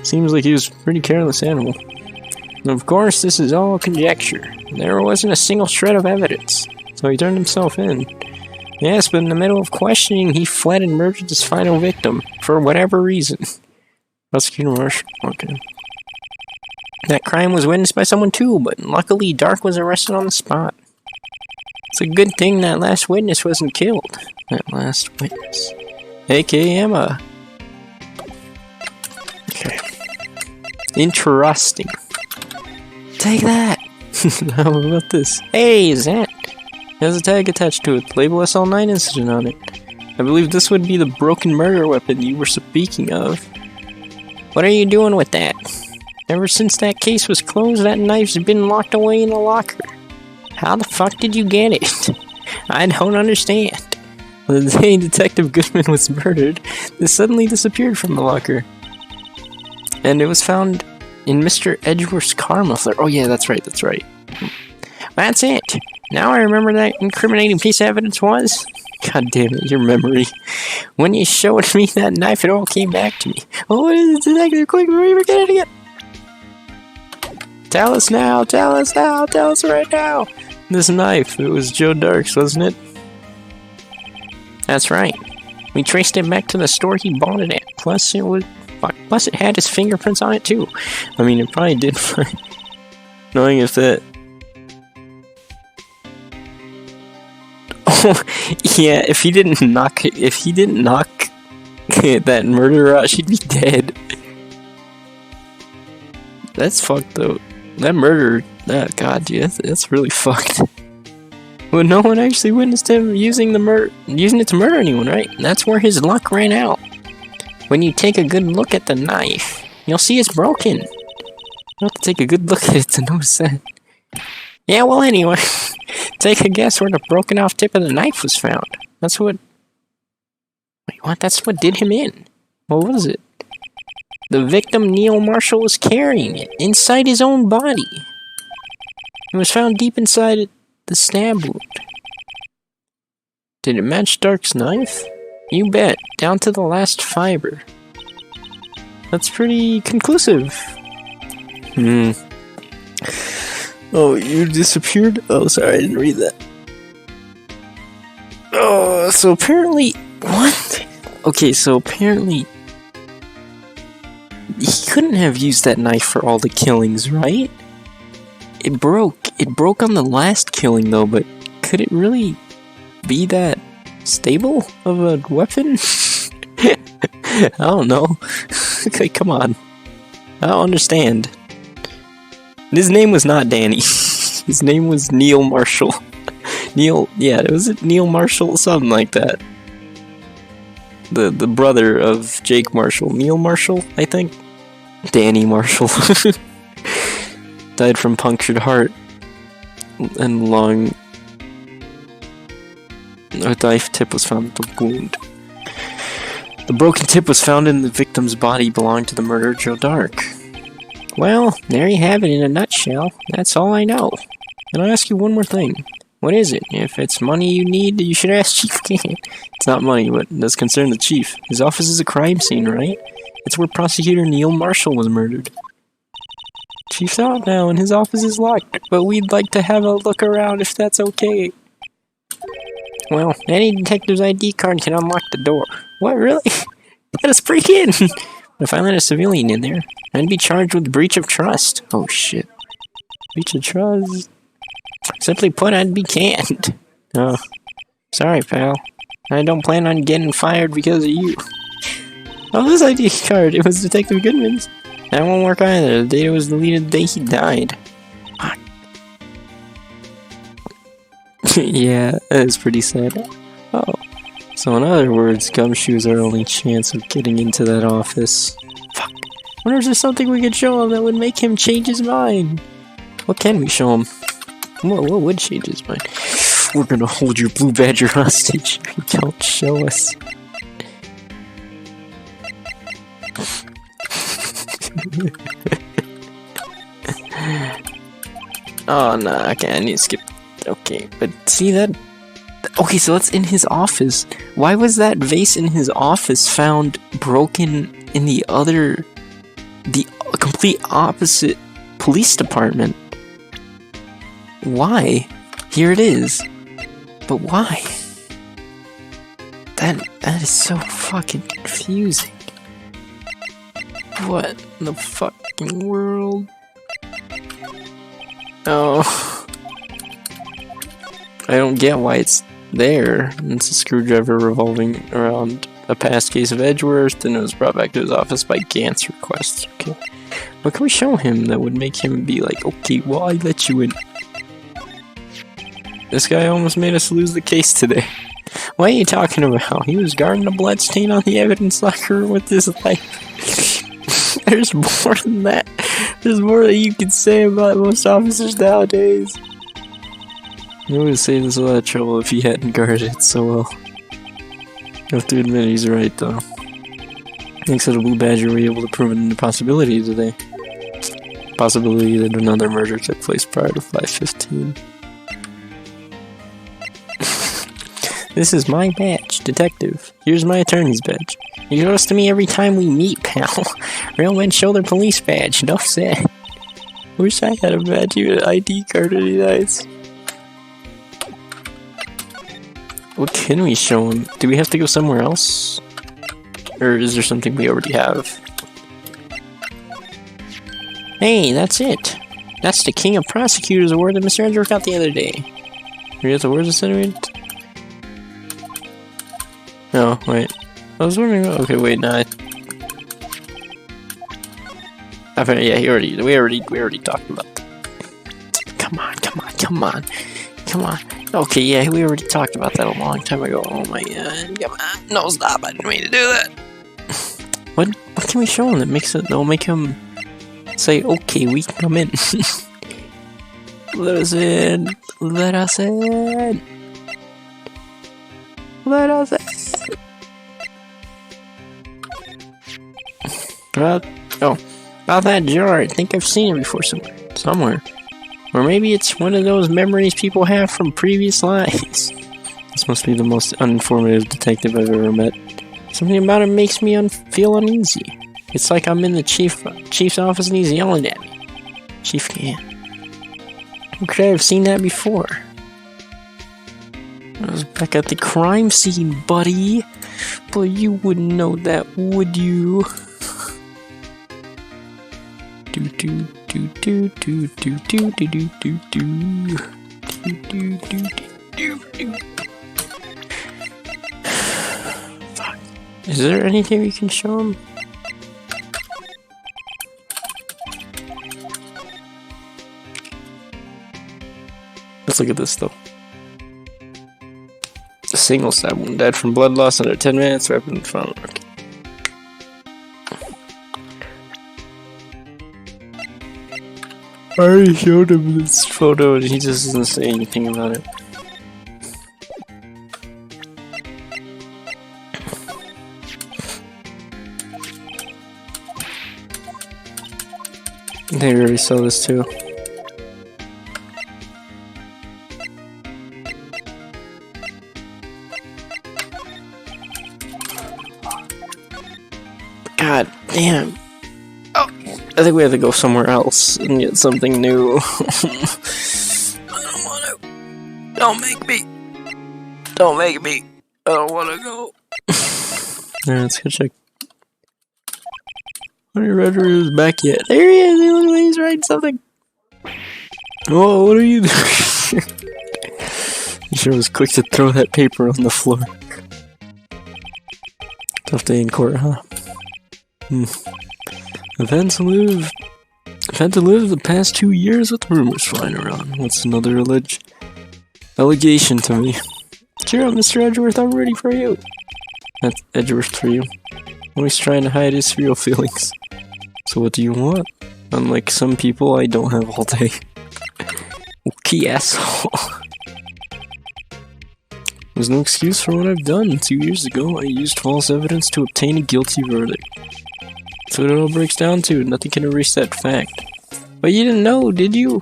A: Seems like he was a pretty careless animal. Of course, this is all conjecture. There wasn't a single shred of evidence, so he turned himself in. Yes, but in the middle of questioning, he fled and murdered his final victim, for whatever reason. Prosecutor Marshall, okay. That crime was witnessed by someone too, but luckily Dark was arrested on the spot. It's a good thing that last witness wasn't killed. That last witness. A.K.A. Emma. Okay. Interesting. Take that! How about this? Hey, Zant! It has a tag attached to it, label SL9 incident on it. I believe this would be the broken murder weapon you were speaking of. What are you doing with that? Ever since that case was closed, that knife's been locked away in a locker. How the fuck did you get it? I don't understand. The day Detective Goodman was murdered, this suddenly disappeared from the locker. And it was found in Mr. Edgeworth's car muffler. Oh yeah, that's right. That's it. Now I remember that incriminating piece of evidence was. God damn it, your memory. When you showed me that knife, it all came back to me. Oh, what is it, Detective? Quick, before you forget it again. Tell us right now. This knife, it was Joe Dark's, wasn't it? That's right. We traced it back to the store he bought it at. Plus it had his fingerprints on it too. I mean, it probably did. Knowing if that. Oh, yeah. If he didn't knock that murderer out, she'd be dead. That's fucked though. That murder. Oh god, yeah, that's really fucked. Well, no one actually witnessed him using it to murder anyone, right? That's where his luck ran out. When you take a good look at the knife, you'll see it's broken. You have to take a good look at it to notice that. Yeah, well anyway, take a guess where the broken off tip of the knife was found. That's what... Wait, what? That's what did him in. What was it? The victim, Neil Marshall, was carrying it inside his own body. It was found deep inside the stab wound. Did it match Dark's knife? You bet, down to the last fiber. That's pretty conclusive. Oh, you disappeared? Oh, sorry, I didn't read that. Oh, so apparently... What? Okay, so apparently... He couldn't have used that knife for all the killings, right? It broke It broke on the last killing though, but could it really be that stable of a weapon? I don't know. Okay, come on. I don't understand. His name was not Danny. His name was Neil Marshall. Neil, yeah, was it Neil Marshall? Something like that. The brother of Jake Marshall. Neil Marshall, I think? Danny Marshall. Died from punctured heart and lung. A knife tip was found at the wound. The broken tip was found in the victim's body, belonged to the murderer Joe Dark. Well, there you have it in a nutshell. That's all I know. And I'll ask you one more thing. What is it? If it's money you need, you should ask Chief Kane. It's not money, but it does concern the chief. His office is a crime scene, right? It's where Prosecutor Neil Marshall was murdered. Chief's out now and his office is locked, but we'd like to have a look around if that's okay. Well, any detective's ID card can unlock the door. What, really? Let us break in! If I let a civilian in there, I'd be charged with breach of trust. Oh shit. Breach of trust? Simply put, I'd be canned. Oh, sorry, pal. I don't plan on getting fired because of you. Oh, this ID card, it was Detective Goodman's. That won't work either. The data was deleted the day he died. Fuck. Yeah, that is pretty sad. Oh. So in other words, Gumshoe's our only chance of getting into that office. Fuck. Wonder if there's something we could show him that would make him change his mind. What can we show him? What would change his mind? We're gonna hold your blue badger hostage if you don't show us. Oh no, okay, I need to skip. Okay, but see that? Okay, so that's in his office. Why was that vase in his office found broken in the complete opposite police department? Why? Here it is. But why? That is so fucking confusing. What in the fucking world? Oh. I don't get why it's there. It's a screwdriver revolving around a past case of Edgeworth, and it was brought back to his office by Gant's request. Okay. What can we show him that would make him be like, okay, well, I let you in? This guy almost made us lose the case today. What are you talking about? He was guarding a bloodstain on the evidence locker with his life. There's more than that. There's more that you can say about most officers nowadays. He would have saved us a lot of trouble if he hadn't guarded it so well. I have to admit he's right though. Thanks to the Blue Badger, we were able to prove an impossibility today. Possibility that another murder took place prior to 5/15. This is my badge, detective. Here's my attorney's badge. You show this to me every time we meet, pal. Real men show their police badge, enough said. Wish I had a badge, even an ID card would be nice. What can we show him? Do we have to go somewhere else? Or is there something we already have? Hey, that's it. That's the King of Prosecutors award that Mr. Edgeworth got the other day. We have the awards instead. No, wait. I was wondering. Okay, wait. No. Yeah, we already talked about that. Come on. Okay, yeah, we already talked about that a long time ago. Oh my god. Come on. No, stop. I didn't mean to do that. What can we show him that'll make him say, okay, we can come in? Let us in. About that jar, I think I've seen it before somewhere. Or maybe it's one of those memories people have from previous lives. This must be the most uninformative detective I've ever met. Something about it makes me feel uneasy. It's like I'm in the chief's office and he's yelling at me. Chief Kane. How could I have seen that before? I was back at the crime scene, buddy. But you wouldn't know that, would you? Doo-doo. do do do do do do do do do do do do do. Fuck. Is there anything we can show him? Let's look at this though. A single stab wound, died from blood loss under 10 minutes. Weapon found. Okay. I already showed him this photo and he just doesn't say anything about it. They already saw this too. God damn. Oh, I think we have to go somewhere else and get something new. I don't want to. Don't make me. Don't make me. I don't want to go. Alright, let's go check. Honey Roger is back yet. There he is. Look, he's writing something. Whoa, what are you doing? You sure was quick to throw that paper on the floor. Tough day in court, huh? I've had to live the past 2 years with rumors flying around. What's another allegation to me? Cheer up, Mr. Edgeworth, I'm ready for you. That's Edgeworth for you. Always trying to hide his real feelings. So what do you want? Unlike some people, I don't have all day. Okay, asshole. There's no excuse for what I've done. 2 years ago, I used false evidence to obtain a guilty verdict. That's what it all breaks down to. Nothing can erase that fact. But you didn't know, did you?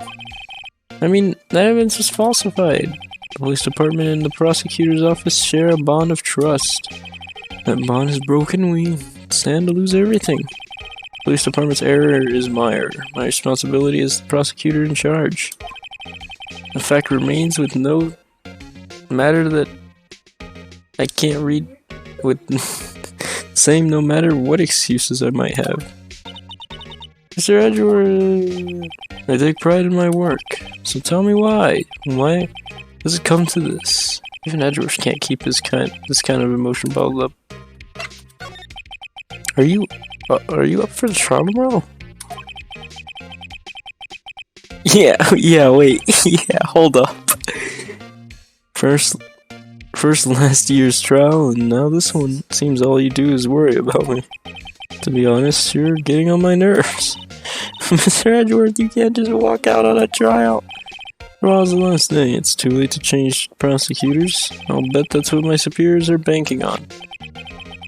A: I mean, that evidence was falsified. The police department and the prosecutor's office share a bond of trust. That bond is broken, we stand to lose everything. Police department's error is my error. My responsibility is the prosecutor in charge. The fact remains with no matter that I can't read with same no matter what excuses I might have. Mr. Edgeworth, I take pride in my work, so tell me why. Why does it come to this? Even Edgeworth can't keep this kind of emotion bottled up. Are you up for the trial tomorrow? Yeah, wait. Yeah, hold up. First last year's trial, and now this one. Seems all you do is worry about me. To be honest, you're getting on my nerves. Mr. Edgeworth, you can't just walk out on a trial. Tomorrow's the last day. It's too late to change prosecutors. I'll bet that's what my superiors are banking on.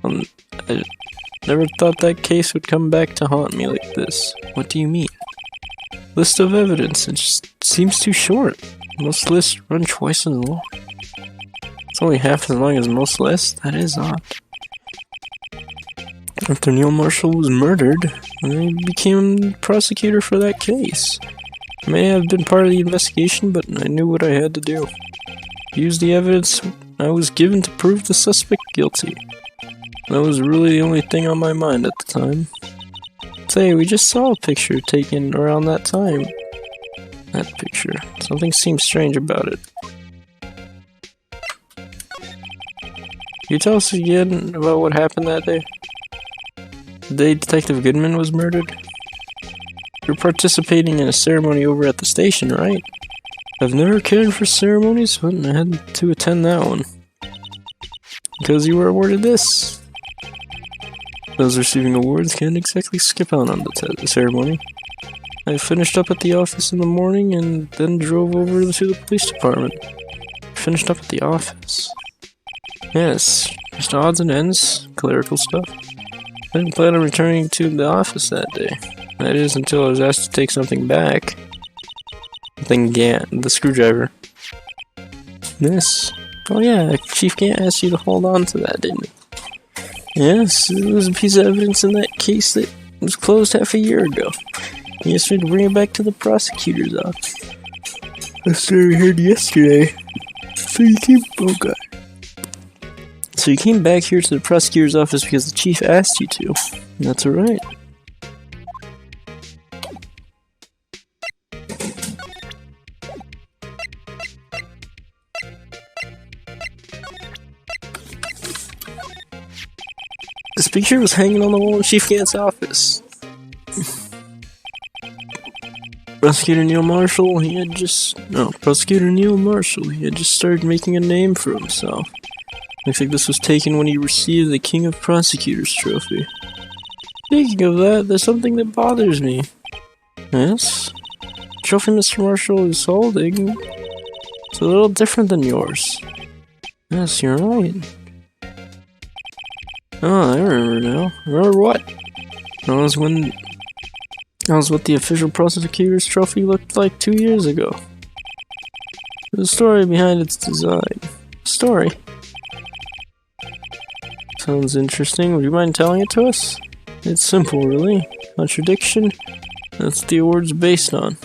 A: I never thought that case would come back to haunt me like this. What do you mean? List of evidence. It just seems too short. Most lists run twice as long. It's only half as long as most lists. That is odd. After Neil Marshall was murdered, I became prosecutor for that case. I may have been part of the investigation, but I knew what I had to do. Use the evidence I was given to prove the suspect guilty. That was really the only thing on my mind at the time. Say, we just saw a picture taken around that time. That picture. Something seems strange about it. Can you tell us again about what happened that day? The day Detective Goodman was murdered? You're participating in a ceremony over at the station, right? I've never cared for ceremonies, but I had to attend that one. Because you were awarded this. Those receiving awards can't exactly skip out on the ceremony. I finished up at the office in the morning and then drove over to the police department. Finished up at the office. Yes, just odds and ends, clerical stuff. I didn't plan on returning to the office that day. That is, until I was asked to take something back. The screwdriver. This. Oh yeah, Chief Gant asked you to hold on to that, didn't he? Yes, it was a piece of evidence in that case that was closed half a year ago. He asked me to bring it back to the prosecutor's office. I started heard yesterday. So you came back here to the prosecutor's office because the chief asked you to. That's alright. This picture was hanging on the wall in Chief Gant's office. Prosecutor Neil Marshall, he had just started making a name for himself. Looks like this was taken when he received the King of Prosecutors trophy. Speaking of that, there's something that bothers me. Yes? The trophy Mr. Marshall is holding is a little different than yours. Yes, you're right. Oh, I remember now. Remember what? That was what the official prosecutor's trophy looked like 2 years ago. There's a story behind its design. Story? Sounds interesting. Would you mind telling it to us? It's simple, really. Contradiction. That's what the award's based on.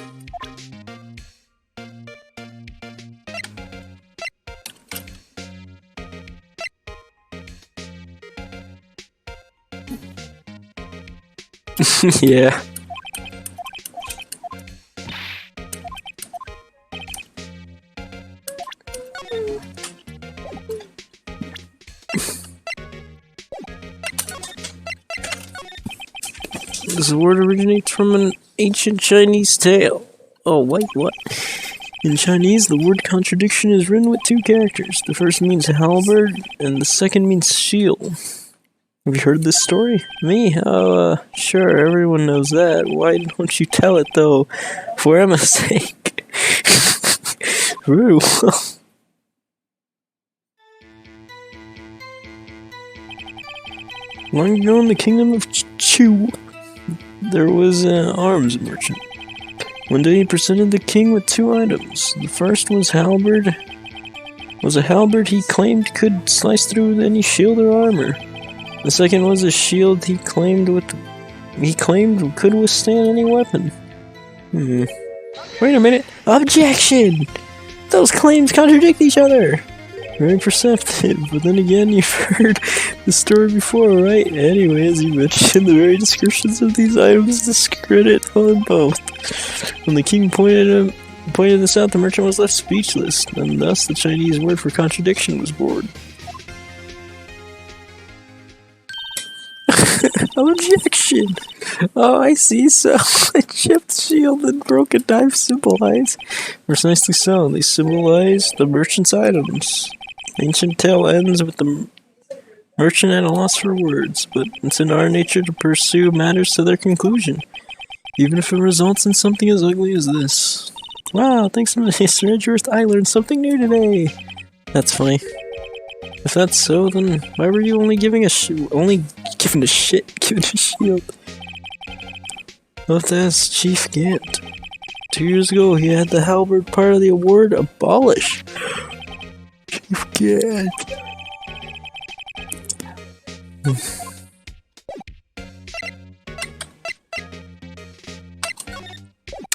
A: Yeah. This word originates from an ancient Chinese tale. Oh, wait, what? In Chinese, the word contradiction is written with 2 characters. The first means halberd, and the second means shield. Have you heard this story? Me? Oh, sure, everyone knows that. Why don't you tell it, though? For Emma's sake. Very well. Long ago in the kingdom of Chu, there was an arms merchant. One day he presented the king with 2 items. The first was a halberd he claimed could slice through any shield or armor. The second was a shield he claimed could withstand any weapon. Wait a minute. Objection! Those claims contradict each other! Very perceptive, but then again, you've heard the story before, right? Anyway, as you mentioned, the very descriptions of these items discredit them both. When the king pointed this out, the merchant was left speechless, and thus the Chinese word for contradiction was born. Objection! Oh, I see, so a chipped shield and broken knife symbolize. Precisely so, they symbolize the merchant's items. Ancient tale ends with the merchant at a loss for words, but it's in our nature to pursue matters to their conclusion, even if it results in something as ugly as this. Wow, thanks to Mr. Edgeworth, I learned something new today! That's funny. If that's so, then why were you only giving a shield? I'll have to ask Chief Gant. 2 years ago, he had the halberd part of the award abolished. Chief Gant.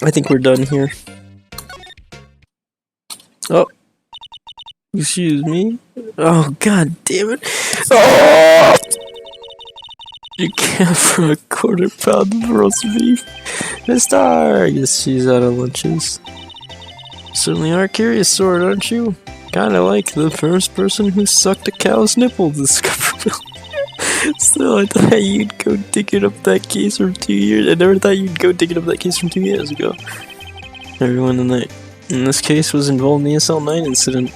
A: I think we're done here. Oh. Excuse me? Oh, god damn it. Oh! You can't for a quarter pound of roast beef. Mister! I guess she's out of lunches. Certainly are curious, Sword, aren't you? Kinda like the first person who sucked a cow's nipple to discover milk. Still, I thought you'd go digging up that case from 2 years. I never thought you'd go digging up that case from 2 years ago. Everyone in this case was involved in the SL9 incident.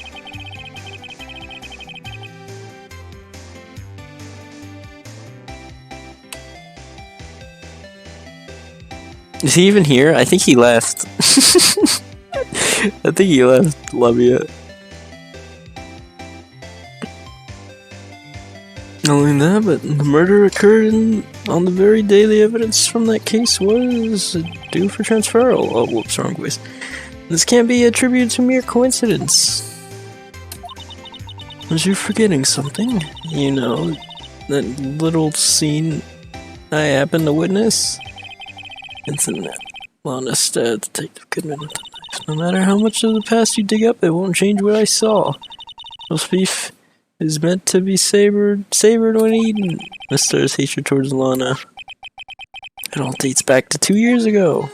A: Is he even here? I think he left. I think he left Lamia. Not only that, but the murder occurred on the very day the evidence from that case was due for transferal. Oh, whoops, wrong voice. This can't be attributed to mere coincidence. Was you forgetting something? You know, that little scene I happened to witness? It's in that Lana stabbed Detective Goodman with a knife. No matter how much of the past you dig up, it won't change what I saw. Roast beef is meant to be savored when eaten. Mister's hatred towards Lana. It all dates back to 2 years ago.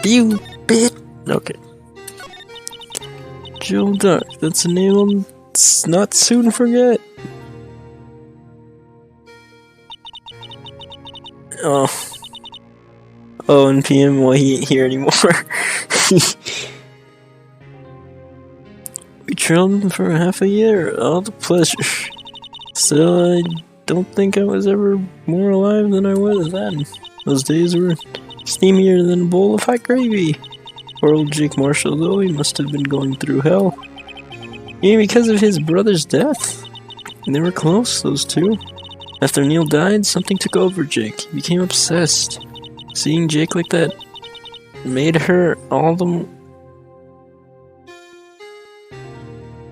A: You bit. Okay. Jill Duck. That's a name I'll not soon forget. Oh. Oh, and PM, well, he ain't here anymore. We trailed him for half a year. All the pleasure. Still, I don't think I was ever more alive than I was then. Those days were steamier than a bowl of hot gravy. Poor old Jake Marshall, though, he must have been going through hell. Yeah, because of his brother's death. And they were close, those two. After Neil died, something took over Jake. He became obsessed. Seeing Jake like that made her all the...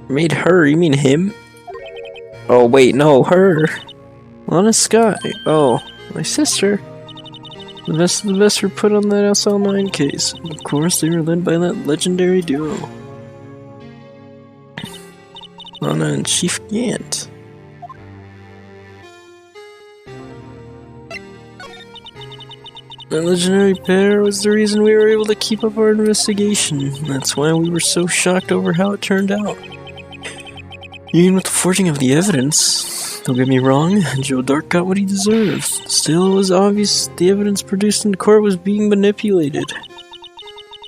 A: Made her? You mean him? Oh, wait, no, her. Lana Sky. Oh, my sister. The best of the best were put on that SL9 case. And of course, they were led by that legendary duo. Lana and Chief Gant. That legendary pair was the reason we were able to keep up our investigation. That's why we were so shocked over how it turned out. Even with the forging of the evidence, don't get me wrong, Joe Dark got what he deserved. Still, it was obvious the evidence produced in court was being manipulated.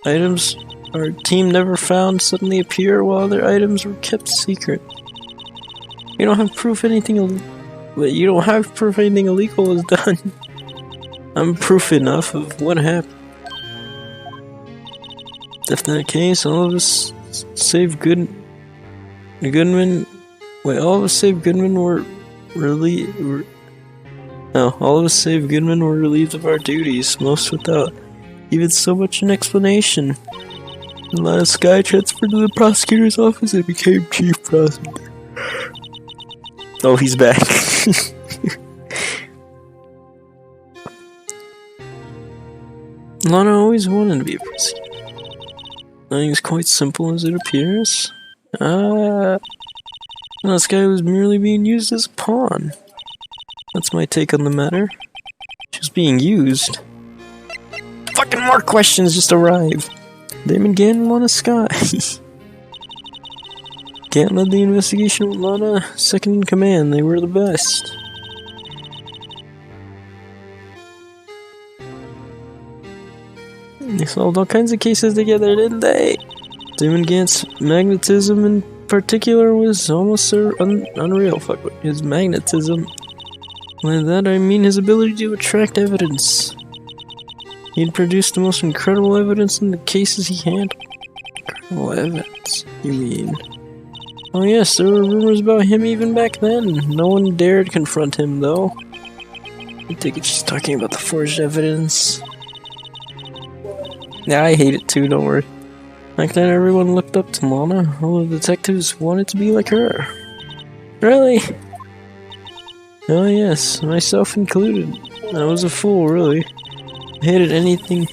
A: Items our team never found suddenly appear while other items were kept secret. You don't have proof anything illegal was done. I'm proof enough of what happened. If that case, all of us save Goodman. Wait, all of us save Goodman were all of us save Goodman were relieved of our duties, most without even so much an explanation. The last guy transferred to the prosecutor's office and became chief prosecutor. Oh, he's back. Lana always wanted to be a prosecutor. Nothing is quite simple as it appears. This guy was merely being used as a pawn. That's my take on the matter. She was being used. Fucking more questions just arrived. Damon Gant and Lana Sky. Gant led the investigation with Lana second in command. They were the best. They solved all kinds of cases together, didn't they? Damon Gant's magnetism in particular was almost unreal. Fuck with his magnetism. By that I mean his ability to attract evidence. He'd produced the most incredible evidence in the cases he handled. Incredible evidence, you mean? Oh yes, there were rumors about him even back then. No one dared confront him, though. I take it she's talking about the forged evidence. Yeah, I hate it too, don't worry. Back then everyone looked up to Lana. All the detectives wanted to be like her. Really? Oh yes, myself included. I was a fool, really. I hated anything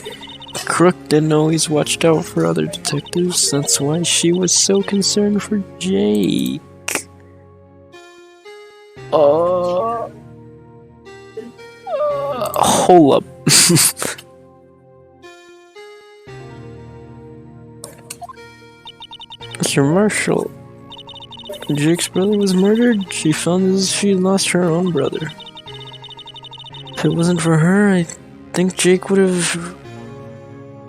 A: crooked and always watched out for other detectives. That's why she was so concerned for Jake. Hold up. Mr. Marshall. Jake's brother was murdered. She felt as if she had lost her own brother. If it wasn't for her, I think Jake would have...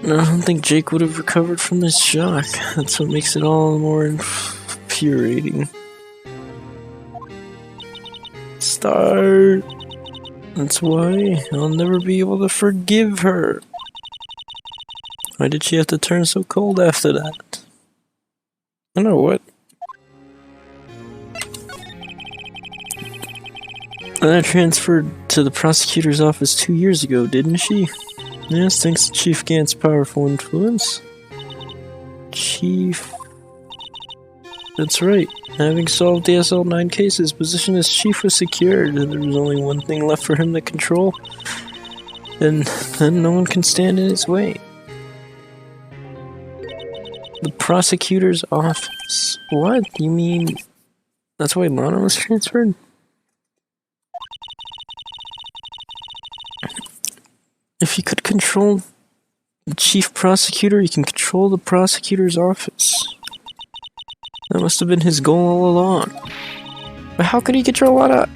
A: I don't think Jake would have recovered from this shock. That's what makes it all more infuriating. Start. That's why I'll never be able to forgive her. Why did she have to turn so cold after that? I don't know what. Anna transferred to the prosecutor's office 2 years ago, didn't she? Yes, thanks to Chief Gant's powerful influence. Chief... That's right. Having solved the SL9 case, his position as chief was secured. There was only one thing left for him to control. And then no one can stand in his way. The prosecutor's office. What? You mean... That's why Lana was transferred? If you could control the chief prosecutor, you can control the prosecutor's office. That must have been his goal all along. But how could he control Lana?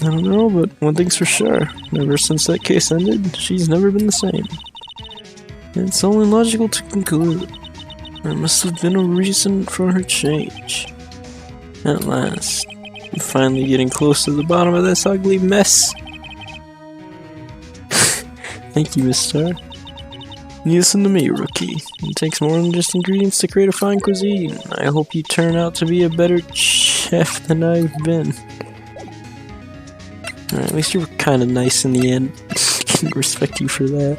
A: I don't know, but one thing's for sure. Ever since that case ended, she's never been the same. It's only logical to conclude there must have been a reason for her change. At last, I'm finally getting close to the bottom of this ugly mess. Thank you, Miss Star. You listen to me, rookie. It takes more than just ingredients to create a fine cuisine. I hope you turn out to be a better chef than I've been. Alright, at least you were kinda nice in the end. I can respect you for that.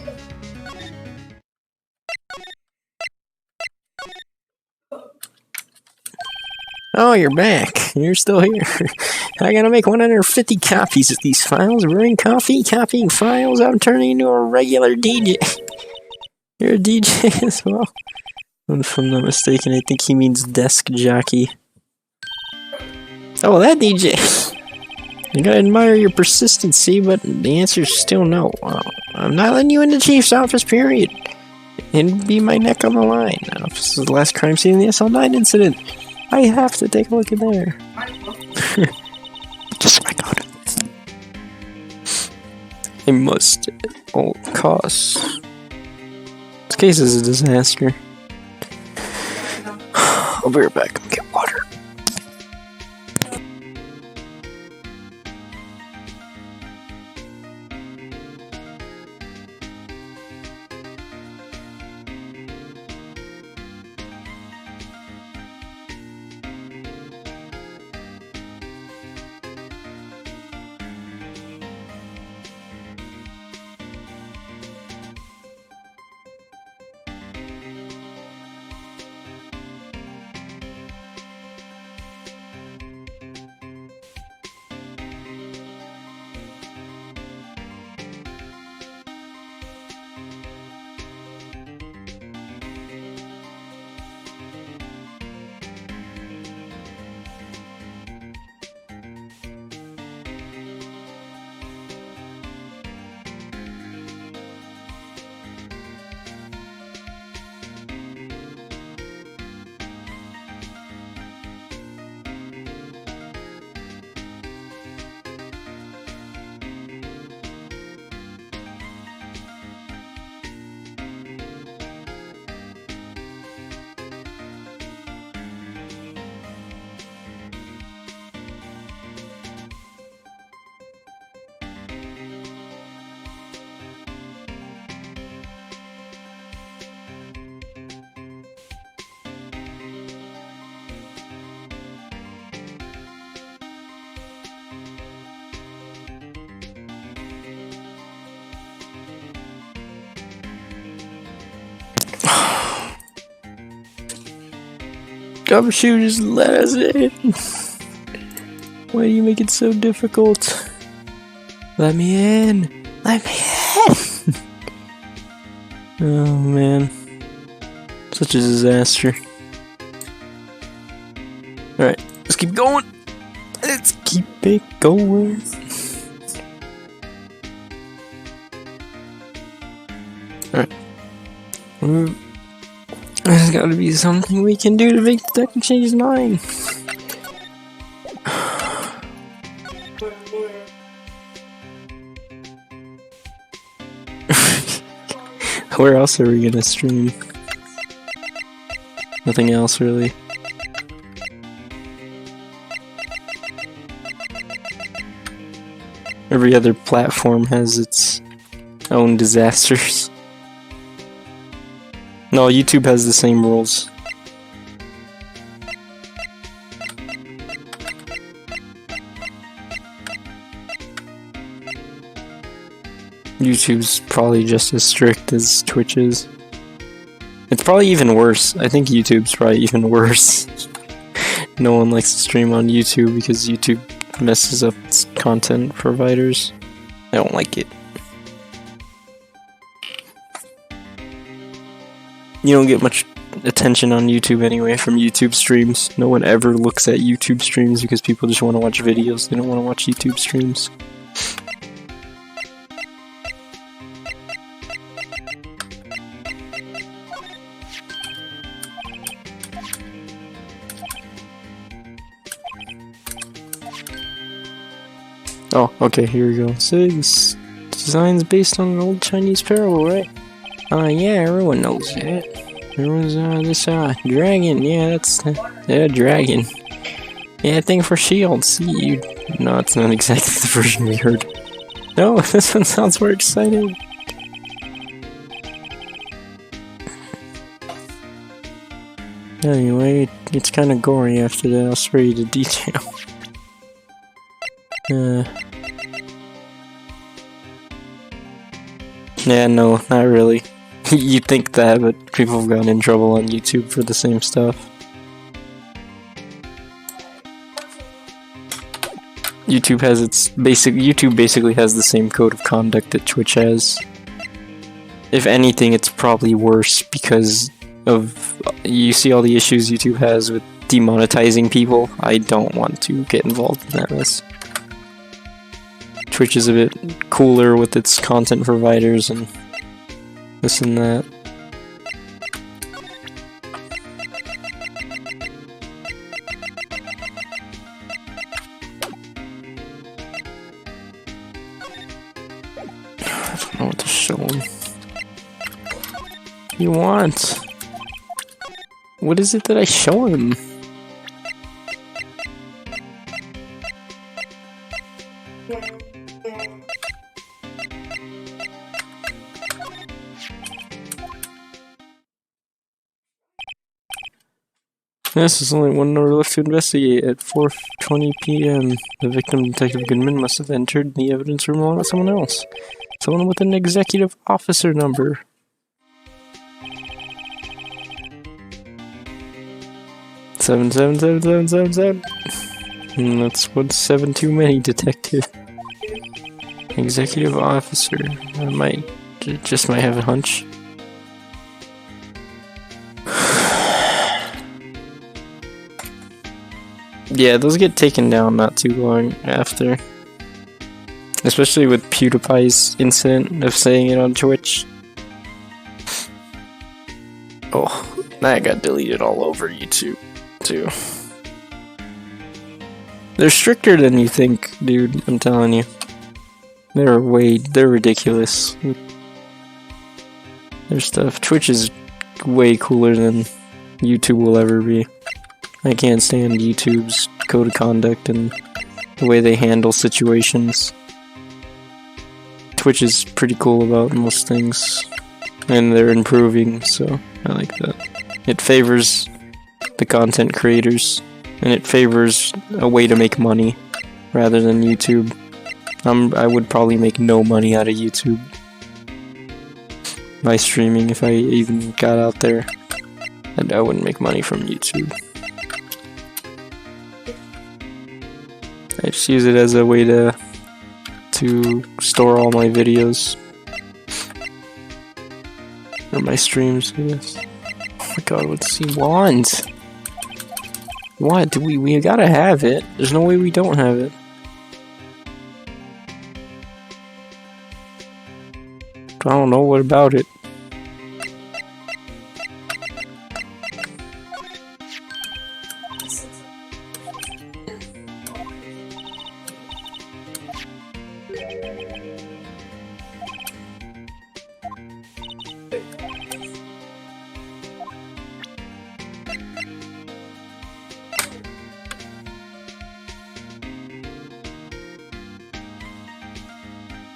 A: Oh, you're back. You're still here. I gotta make 150 copies of these files. Brewing coffee, copying files. I'm turning into a regular DJ. You're a DJ as well? If I'm not mistaken, I think he means desk jockey. Oh, that DJ! I gotta admire your persistency, but the answer's still no. I'm not letting you in the chief's office, period. It'd be my neck on the line. This is the last crime scene in the SL9 incident. I have to take a look in there. Just my god. I must at all costs. This case is a disaster. I'll be right back. I'll get water. Gumshoe, just let us in. Why do you make it so difficult? Let me in. Let me in. Oh man. Such a disaster. Alright, let's keep going. Let's keep it going. Alright. There's gotta be something we can do to make the detective change his mind. Where else are we gonna stream? Nothing else really. Every other platform has its own disasters. No, YouTube has the same rules. YouTube's probably just as strict as Twitch is. It's probably even worse. I think YouTube's probably even worse. No one likes to stream on YouTube because YouTube messes up its content providers. I don't like it. You don't get much attention on YouTube anyway from YouTube streams. No one ever looks at YouTube streams because people just want to watch videos. They don't want to watch YouTube streams. Oh, okay, here we go. So this design's based on an old Chinese parable, right? Yeah, everyone knows that. There was, this, dragon. Yeah, that's, dragon. Yeah, thing for shield. See, you... No, it's not exactly the version we heard. No, this one sounds more exciting. Anyway, it's kind of gory after that. I'll spare you the detail. Yeah, no, not really. You'd think that, but people have gotten in trouble on YouTube for the same stuff. YouTube basically has the same code of conduct that Twitch has. If anything, it's probably worse because of you see all the issues YouTube has with demonetizing people. I don't want to get involved in that mess. Twitch is a bit cooler with its content providers and this and that. I don't know what to show him. You want? What is it that I show him? Yes, there's only one number left to investigate. At 4:20 p.m., the victim, Detective Goodman, must have entered the evidence room along with someone else. Someone with an executive officer number. Seven. That's 1 7 too many, Detective. Executive officer. I just might have a hunch. Yeah, those get taken down not too long after. Especially with PewDiePie's incident of saying it on Twitch. Oh, that got deleted all over YouTube, too. They're stricter than you think, dude, I'm telling you. They're ridiculous. Their stuff. Twitch is way cooler than YouTube will ever be. I can't stand YouTube's code of conduct and the way they handle situations. Twitch is pretty cool about most things, and they're improving, so I like that. It favors the content creators, and it favors a way to make money rather than YouTube. I would probably make no money out of YouTube by streaming if I even got out there, and I wouldn't make money from YouTube. I just use it as a way to store all my videos. Or my streams, I guess. Oh my god, what's he want? What? We gotta have it. There's no way we don't have it. I don't know, what about it?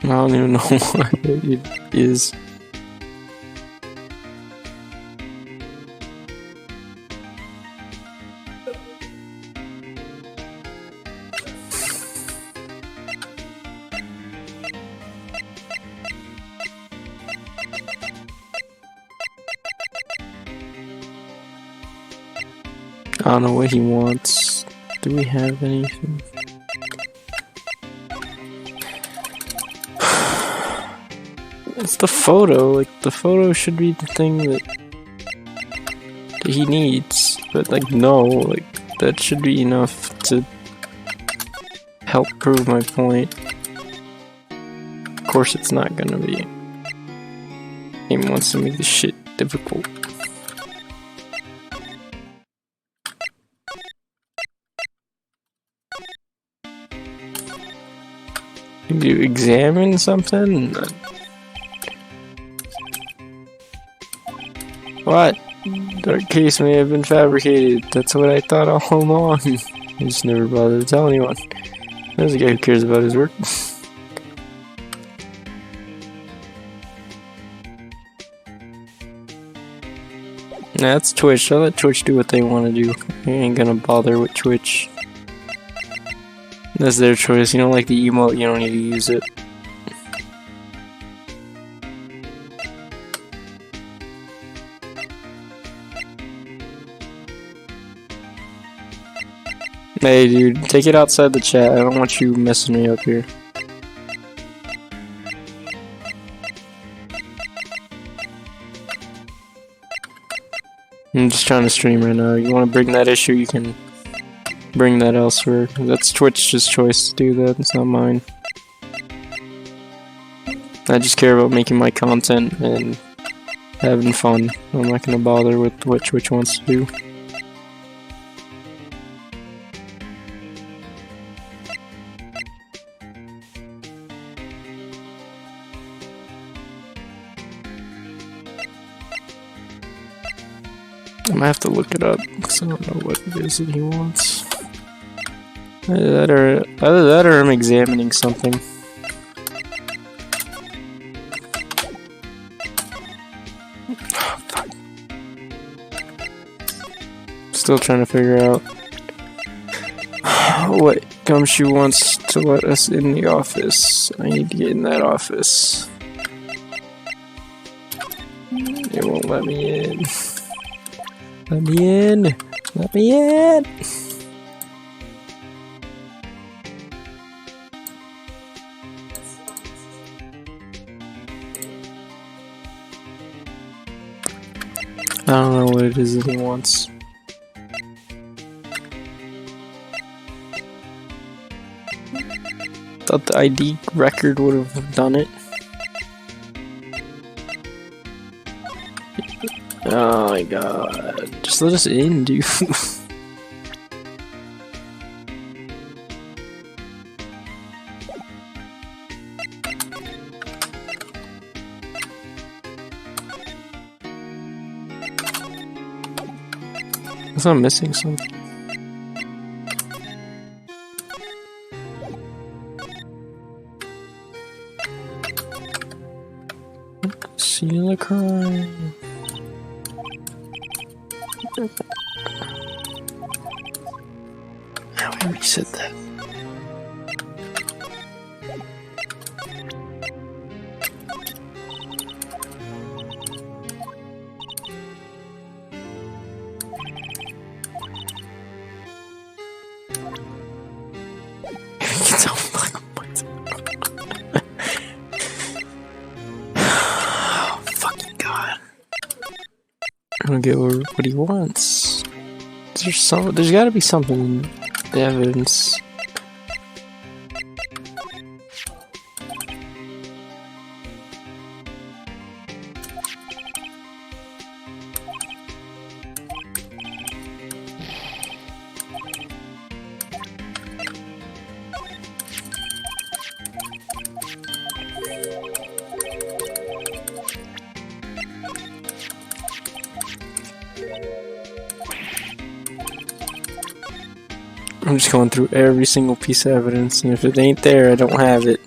A: I don't even know what it is. I don't know what he wants. Do we have anything? It's the photo. Like, the photo should be the thing that he needs. But, like, no. Like, that should be enough to help prove my point. Of course it's not gonna be. He wants to make this shit difficult. You examine something? What? That case may have been fabricated. That's what I thought all along. I just never bothered to tell anyone. There's a guy who cares about his work. Nah, that's Twitch. I'll let Twitch do what they want to do. I ain't gonna bother with Twitch. That's their choice. You don't like the emote, you don't need to use it. Hey dude, take it outside the chat. I don't want you messing me up here. I'm just trying to stream right now. You want to bring that issue, you can bring that elsewhere. That's Twitch's choice to do that, it's not mine. I just care about making my content and having fun. I'm not gonna bother with what Twitch wants to do. I'm gonna have to look it up because I don't know what it is that he wants. Either that or I'm examining something. Still trying to figure out what Gumshoe wants to let us in the office. I need to get in that office. It won't let me in. Let me in! Let me in! I don't know what it is that he wants. Thought the ID record would have done it. Oh my god. Just let us in, dude. Guess I'm missing something. Seal a crime. How do we reset that? It's all black and white. Oh, fucking god. I don't get what he wants. There's gotta be something in the evidence. I'm just going through every single piece of evidence, and if it ain't there, I don't have it.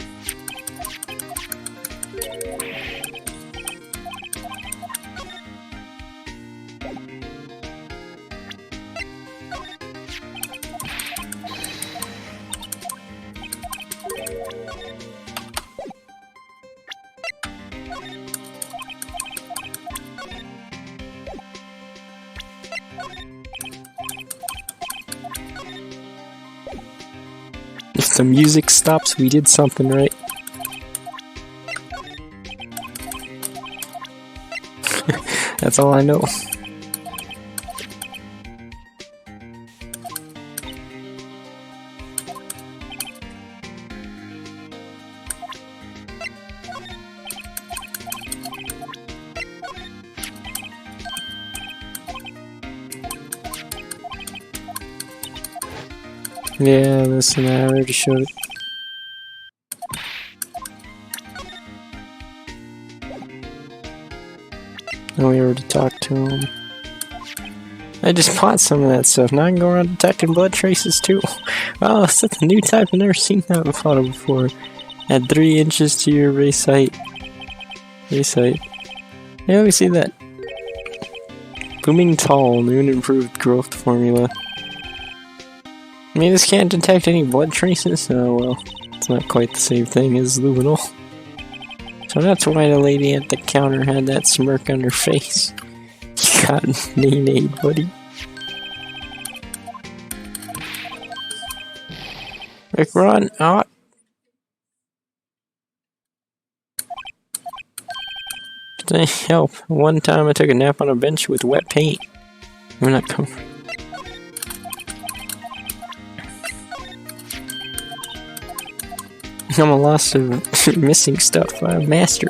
A: If the music stops, we did something right. That's all I know. Yeah, listen, I already showed it. And we already talked to him. I just bought some of that stuff. Now I can go around detecting blood traces too. Wow, that's a new type. I've never seen that before. Add 3 inches to your race height. Yeah, we see that. Booming tall, new and improved growth formula. I mean, this can't detect any blood traces. Oh well, it's not quite the same thing as luminol. So that's why the lady at the counter had that smirk on her face. You got nay, buddy. Rick, run out. Can I help? One time I took a nap on a bench with wet paint. I'm not comfortable. I'm a lost of missing stuff. I'm a master.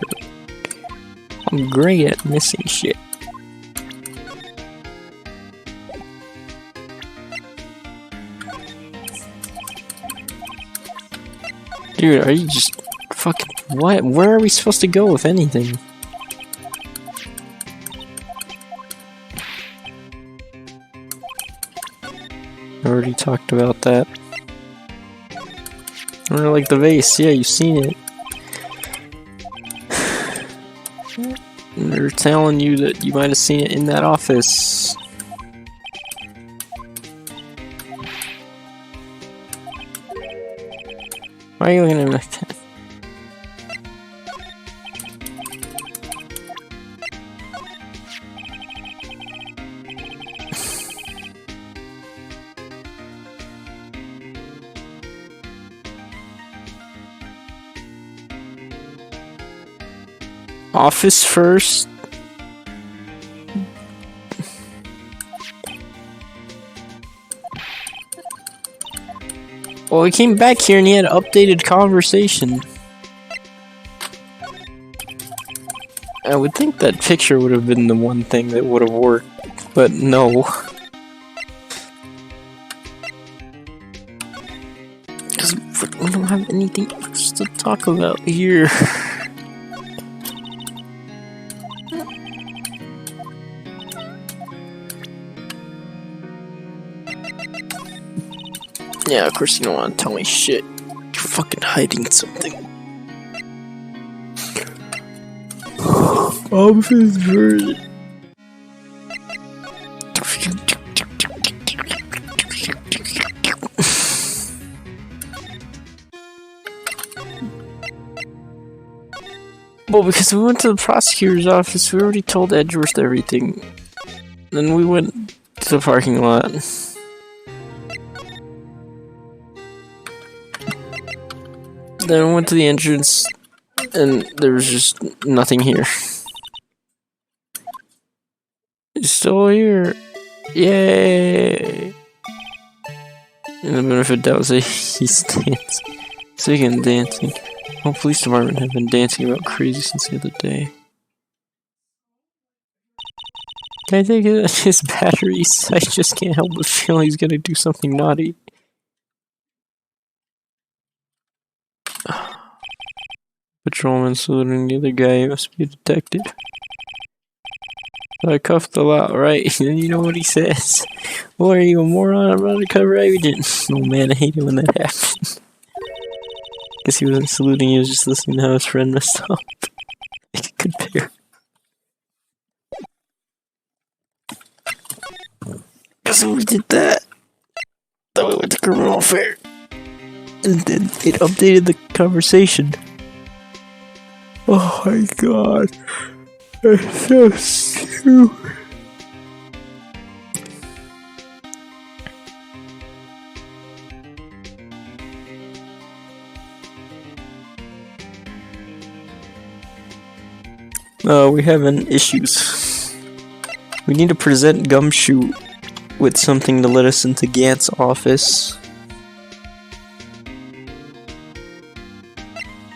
A: I'm great at missing shit. Dude, are you just fucking what? Where are we supposed to go with anything? I already talked about that. Or like the vase, yeah, you've seen it. They're telling you that you might have seen it in that office. Why are you looking at me like that? Office first. Well, we came back here and he had an updated conversation. I would think that picture would have been the one thing that would have worked, but no. Because we don't have anything else to talk about here. Yeah, of course you don't want to tell me shit. You're fucking hiding something. Office version. Well, because we went to the prosecutor's office, we already told Edgeworth everything. Then we went to the parking lot. Then we went to the entrance, and there was just nothing here. It's still here. Yay! And the benefit that was he's dancing. Speaking of dancing, the whole police department have been dancing about crazy since the other day. Can I take his batteries? I just can't help but feel he's gonna do something naughty. Patrolman saluting the other guy. He must be a detective. I cuffed a lot, right? And you know what he says? What are you, a moron? I'm an undercover agent. Oh man, I hate it when that happens. Guess he wasn't saluting, he was just listening to how his friend messed up. I could compare. Guess we did that. Then we went to criminal affair. And then it updated the conversation. Oh my god. That's so stupid. We have issues. We need to present Gumshoe with something to let us into Gant's office.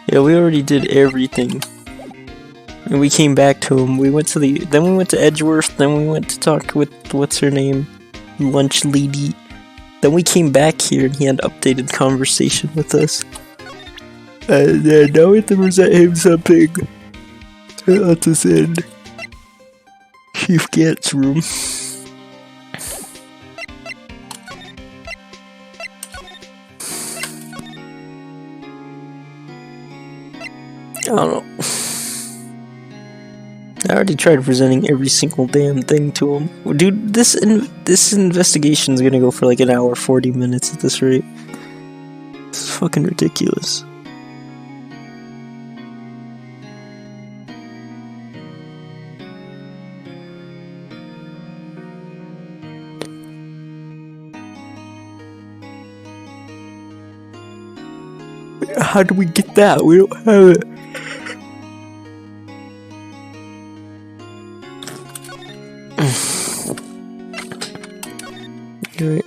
A: Yeah, we already did everything. And we came back to him. Then we went to Edgeworth, then we went to talk with, what's her name? Lunch lady. Then we came back here and he had an updated conversation with us. And now we have to present him something to let us in. Chief Gant's room. I don't know. I already tried presenting every single damn thing to him. Dude, this investigation's gonna go for like an hour, 40 minutes at this rate. This is fucking ridiculous. How do we get that? We don't have it. Right.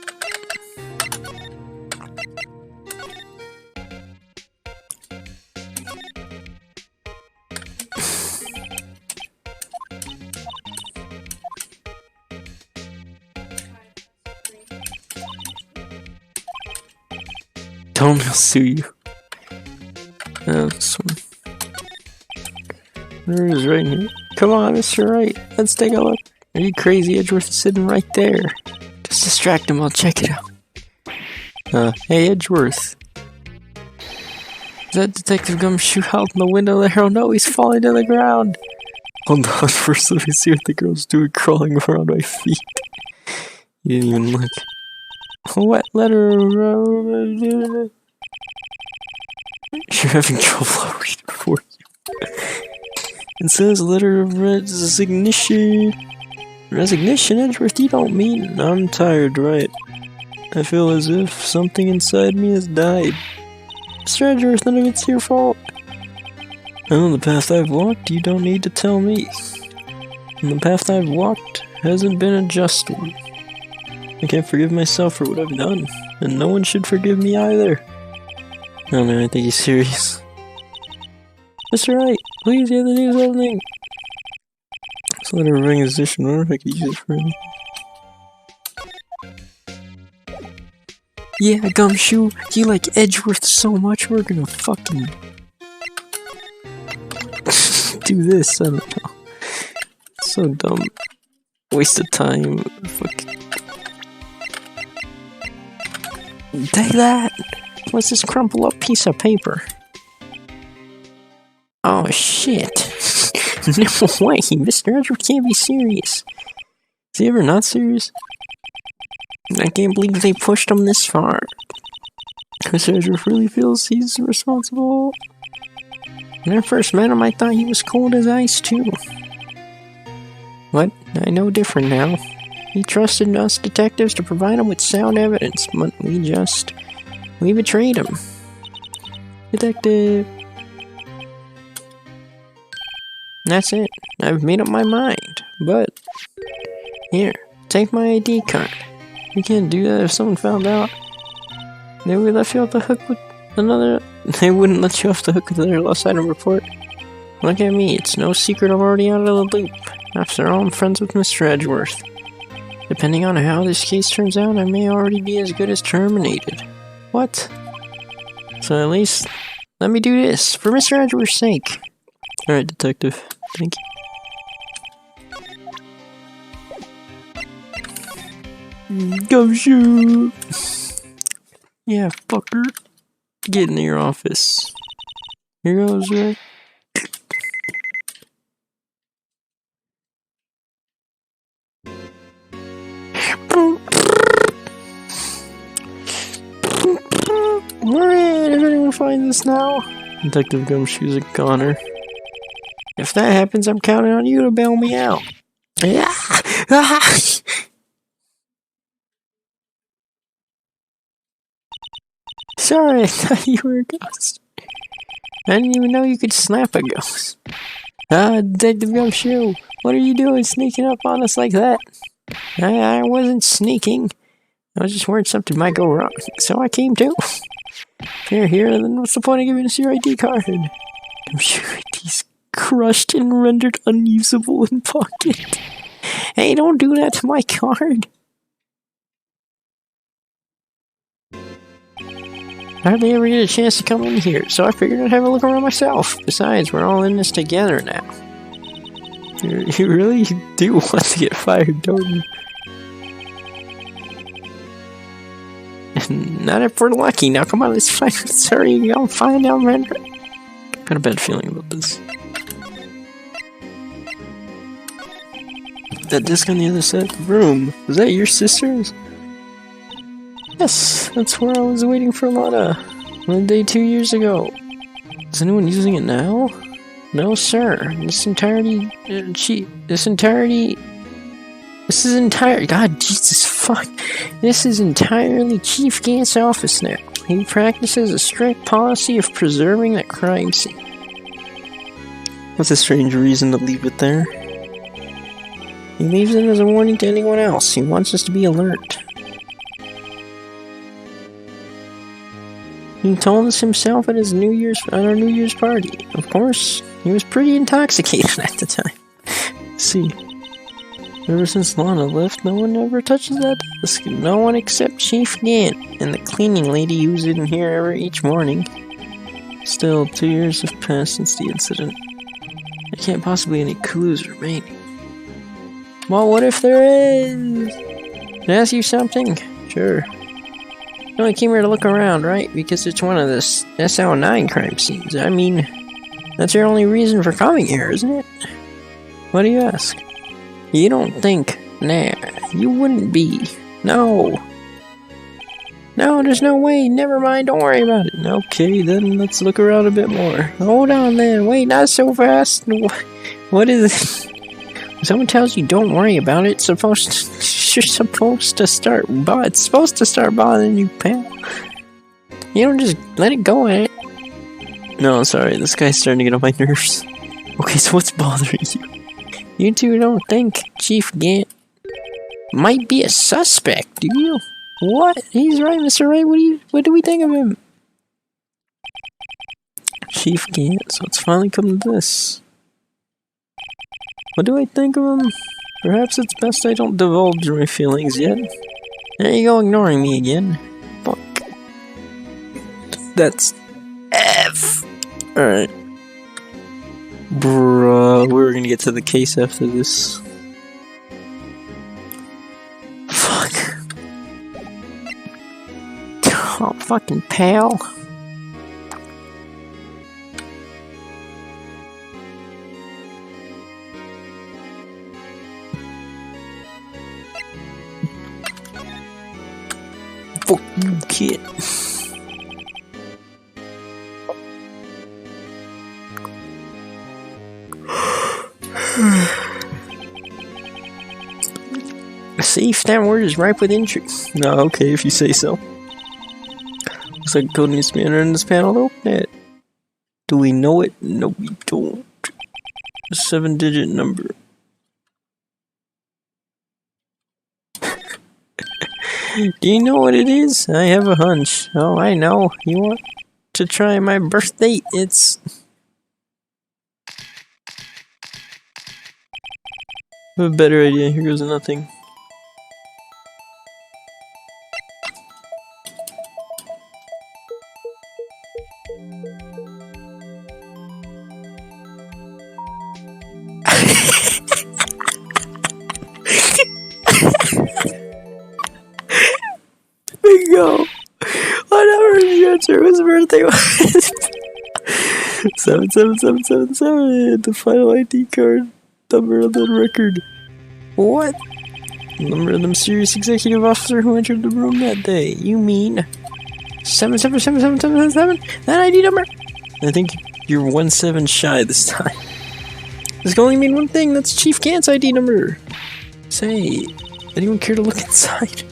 A: Tell me I'll sue you. This one. There it is right here. Come on, Mr. Wright. Let's take a look. Are you crazy? Edgeworth is sitting right there. Just distract him, I'll check it out. Hey Edgeworth. Is that Detective Gumshoe out in the window there? Oh no, he's falling to the ground. Hold on, first let me see what the girl's doing crawling around my feet. You didn't even look. What letter? You're having trouble, I'll read it for you. It says letter of resignation. Resignation, Edgeworth? You don't mean I'm tired, right? I feel as if something inside me has died. Mr. Edgeworth, none of it's your fault. I know the path I've walked, you don't need to tell me. And the path I've walked hasn't been a just one. I can't forgive myself for what I've done, and no one should forgive me either. Oh man, I think he's serious. Mr. Wright, please hear the news opening. This letter of recognition, I wonder if I could use it for anything. Yeah, Gumshoe, you like Edgeworth so much, we're gonna fucking do this, I don't know. So dumb. Waste of time. Fucking. Take that! What's this crumpled up piece of paper? Oh shit. No way, Mr. Edgeworth can't be serious. Is he ever not serious? I can't believe they pushed him this far. Mr. Edgeworth really feels he's responsible. When I first met him, I thought he was cold as ice too. What? I know different now. He trusted us detectives to provide him with sound evidence, but we betrayed him. Detective. That's it. I've made up my mind, but here, take my ID card. You can't do that if someone found out. They would let you off the hook with another. They wouldn't let you off the hook with another lost item report. Look at me, it's no secret I'm already out of the loop. After all, I'm friends with Mr. Edgeworth. Depending on how this case turns out, I may already be as good as terminated. What? So at least, let me do this, for Mr. Edgeworth's sake. Alright, detective. Thank you. Gumshoe! Yeah, fucker. Get in your office. Here goes, right? Alright, if anyone finds this now, Detective Gumshoe's a goner. If that happens, I'm counting on you to bail me out. Yeah. Sorry, I thought you were a ghost. I didn't even know you could snap a ghost. Detective Gumshoe, what are you doing sneaking up on us like that? I wasn't sneaking. I was just worried something might go wrong, so I came too. If you're here, then what's the point of giving us your ID card? Gumshoe ID's crushed and rendered unusable in pocket. Hey, don't do that to my card. I hardly ever get a chance to come in here, so I figured I'd have a look around myself. Besides, we're all in this together now. You really do want to get fired, don't you? Not if we're lucky. Now, come on, let's find. Sorry, I'll find out, man. Got a bad feeling about this. That disc on the other side of the room. Was that your sister's? Yes, that's where I was waiting for Lana. One day 2 years ago. Is anyone using it now? No, sir. This is entirely. God, Jesus, fuck. This is entirely Chief Gant's office now. He practices a strict policy of preserving that crime scene. What's a strange reason to leave it there? He leaves it as a warning to anyone else. He wants us to be alert. He told us himself at our New Year's party. Of course, he was pretty intoxicated at the time. See, ever since Lana left, no one ever touches that desk. No one except Chief Gant and the cleaning lady who's in here each morning. Still, 2 years have passed since the incident. There can't possibly be any clues remaining. Well, what if there is? Can I ask you something? Sure. You only came here to look around, right? Because it's one of the SL9 crime scenes. I mean, that's your only reason for coming here, isn't it? Why do you ask? You don't think... Nah, you wouldn't be. No. No, there's no way. Never mind, don't worry about it. Okay, then let's look around a bit more. Hold on then. Wait, not so fast. What is it? When someone tells you don't worry about it, you're supposed to start it's supposed to start bothering you, pal. You don't just let it go at it. No, sorry, this guy's starting to get on my nerves. Okay, so what's bothering you? You two don't think Chief Gant might be a suspect, do you? What? He's right, Mr. Ray. What do we think of him? Chief Gant, so it's finally come to this. What do I think of him? Perhaps it's best I don't divulge my feelings yet. There you go, ignoring me again. Fuck. That's F. Alright. Bruh, we're gonna get to the case after this. Fuck. Oh, fucking pal. Fuck you, kid. Safe, that word is ripe with interest. No, okay, if you say so. Looks like code needs to be entered in this panel to open it. Do we know it? No, we don't. A 7-digit number. Do you know what it is? I have a hunch. Oh, I know. You want to try my birthday? It's... I have a better idea. Here goes nothing. Bingo! Whatever the answer, his birthday was 77777, the final ID card number on the record. What? Number of the mysterious executive officer who entered the room that day. You mean 7777777? That ID number? I think you're 17 shy this time. This can only mean one thing, that's Chief Gant's ID number. Say, anyone care to look inside?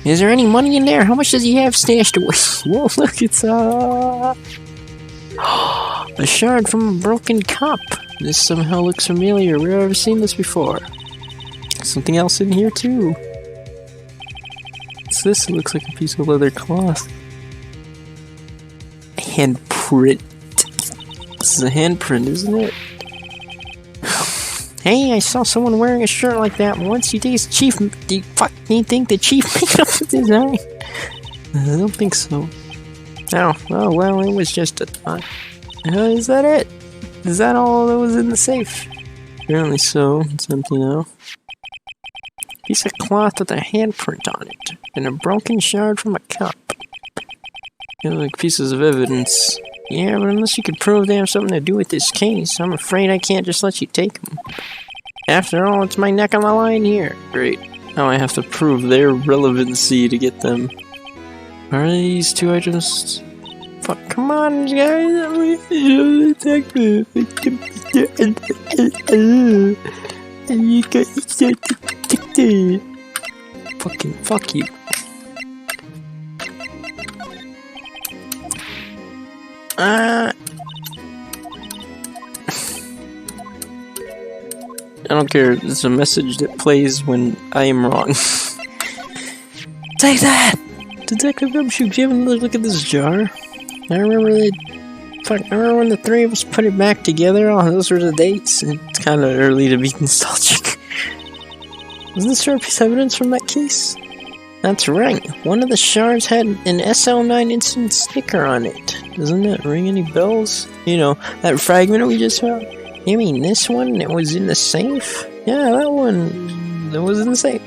A: Is there any money in there? How much does he have stashed away? Whoa, look, it's a shard from a broken cup. This somehow looks familiar. Where have I seen this before? Something else in here too. What's this? It looks like a piece of leather cloth. A handprint. This is a handprint, isn't it? Hey, I saw someone wearing a shirt like that once. You think it's Chief? Do you think the Chief made up the design? I don't think so. Oh, well, it was just a thought. Is that it? Is that all that was in the safe? Apparently so. It's empty now. Piece of cloth with a handprint on it, and a broken shard from a cup. They look like pieces of evidence. Yeah, but unless you could prove they have something to do with this case, I'm afraid I can't just let you take them. After all, it's my neck on the line here. Great. Now I have to prove their relevancy to get them. Are these two items? Fuck, come on, guys. Fucking fuck you. I don't care. It's a message that plays when I am wrong. Take that! Detective Gumshoe, you have another look at this jar? I remember when the three of us put it back together. Oh, those were the dates. It's kind of early to be nostalgic. Wasn't this a piece of evidence from that case? That's right. One of the shards had an SL9 incident sticker on it. Doesn't that ring any bells? You know, that fragment we just found? You mean this one that was in the safe? Yeah, that one that was in the safe.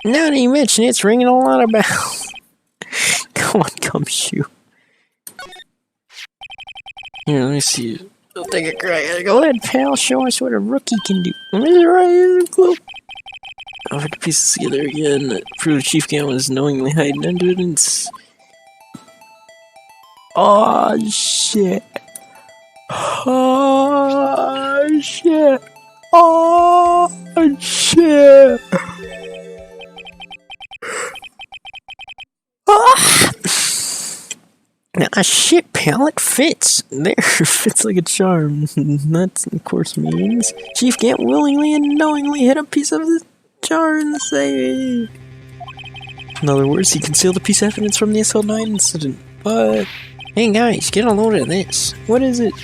A: Now that you mention it, it's ringing a lot of bells. Come on, Gumshoe. Here, let me see. I'll take a crack. Go ahead, pal. Show us what a rookie can do. I'll put the pieces together again. That proved Chief Gant was knowingly hiding under evidence. Oh shit. Oh shit. Oh shit. Ah! Ah, shit, pal, it fits. There, fits like a charm. That, of course, means Chief Gant willingly and knowingly hid a piece of the jar in the safe. In other words, he concealed a piece of evidence from the SL9 incident. But, hey guys, get a load of this. What is it?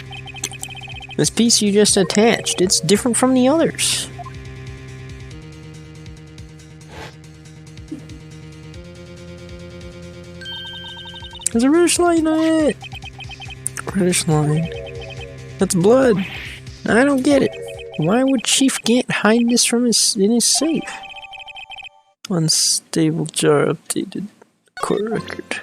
A: This piece you just attached, it's different from the others. There's a reddish line on it. Reddish line. That's blood. I don't get it. Why would Chief Gant hide this from in his safe? Unstable jar updated. Court record.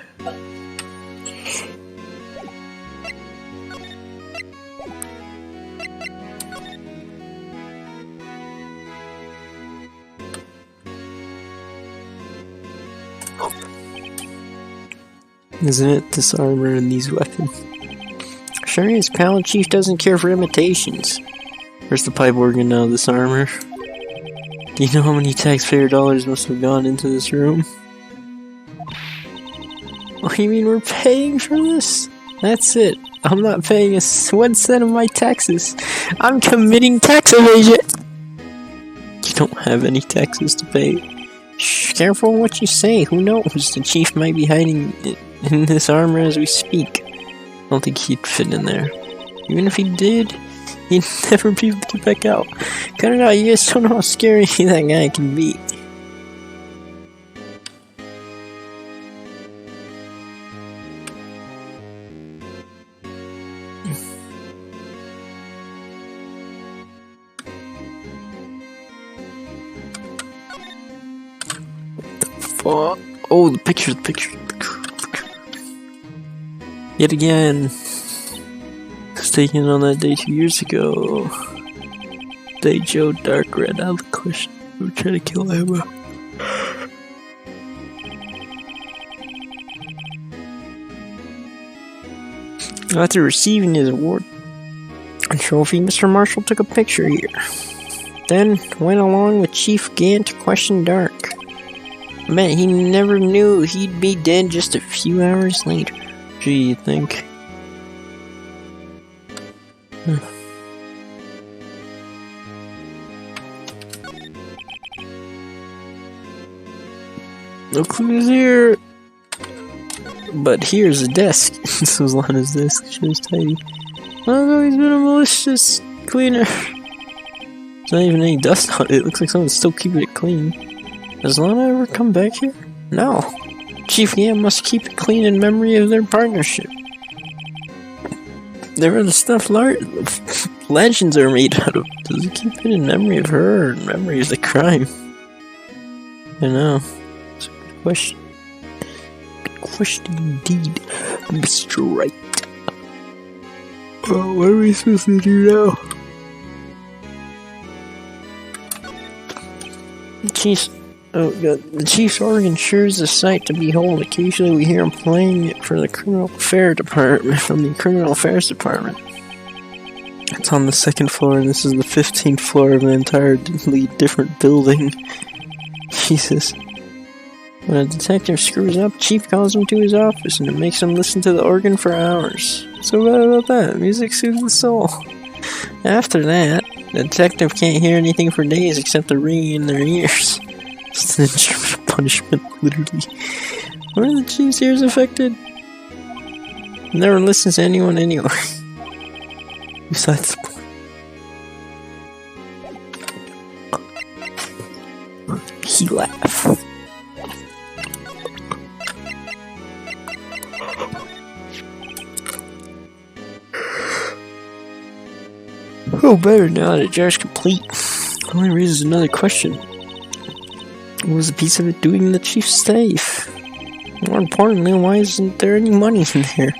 A: Isn't it this armor and these weapons? Sure is, pal. Chief doesn't care for imitations. Where's the pipe organ now, this armor? Do you know how many taxpayer dollars must have gone into this room? Oh, you mean we're paying for this? That's it. I'm not paying 1 cent of my taxes. I'm committing tax evasion! You don't have any taxes to pay. Shh, careful what you say. Who knows? The chief might be hiding in this armor as we speak. I don't think he'd fit in there. Even if he did, he'd never be able to get back out. Cut it out, you guys don't know how scary that guy can be. Fuck. Oh, the picture. Yet again. I was taken on that day 2 years ago. Day Joe Dark Red out of the question. We were trying to kill Emma. After receiving his award and trophy, Mr. Marshall took a picture here. Then went along with Chief Gant to question Dark. I bet he never knew he'd be dead just a few hours later. Gee, you think? No clues here. But here's a desk. This was Lana's desk. She was tidy. Oh, he's been a malicious cleaner. There's not even any dust on it. It looks like someone's still keeping it clean. Has Lana ever come back here? No. Chief Yam must keep it clean in memory of their partnership. There are the stuff legends are made out of. Does he keep it in memory of her or in memory of the crime? I know. It's a good question. Good question indeed, Mr. Wright. Oh, what are we supposed to do now? The Chief's organ sure is a sight to behold. Occasionally we hear him playing it for the Criminal Affairs Department, from the Criminal Affairs Department. It's on the 2nd floor, and this is the 15th floor of an entirely different building. Jesus. When a detective screws up, Chief calls him to his office, and it makes him listen to the organ for hours. So what about that? Music soothes the soul. After that, the detective can't hear anything for days except the ringing in their ears. It's an instrument of punishment, literally. Were the Chief's ears affected? Never listens to anyone anyway. Besides the point. He laughed. Oh, better now that the jar's complete. Only raises another question. What was a piece of it doing in the Chief's safe? More importantly, why isn't there any money in there?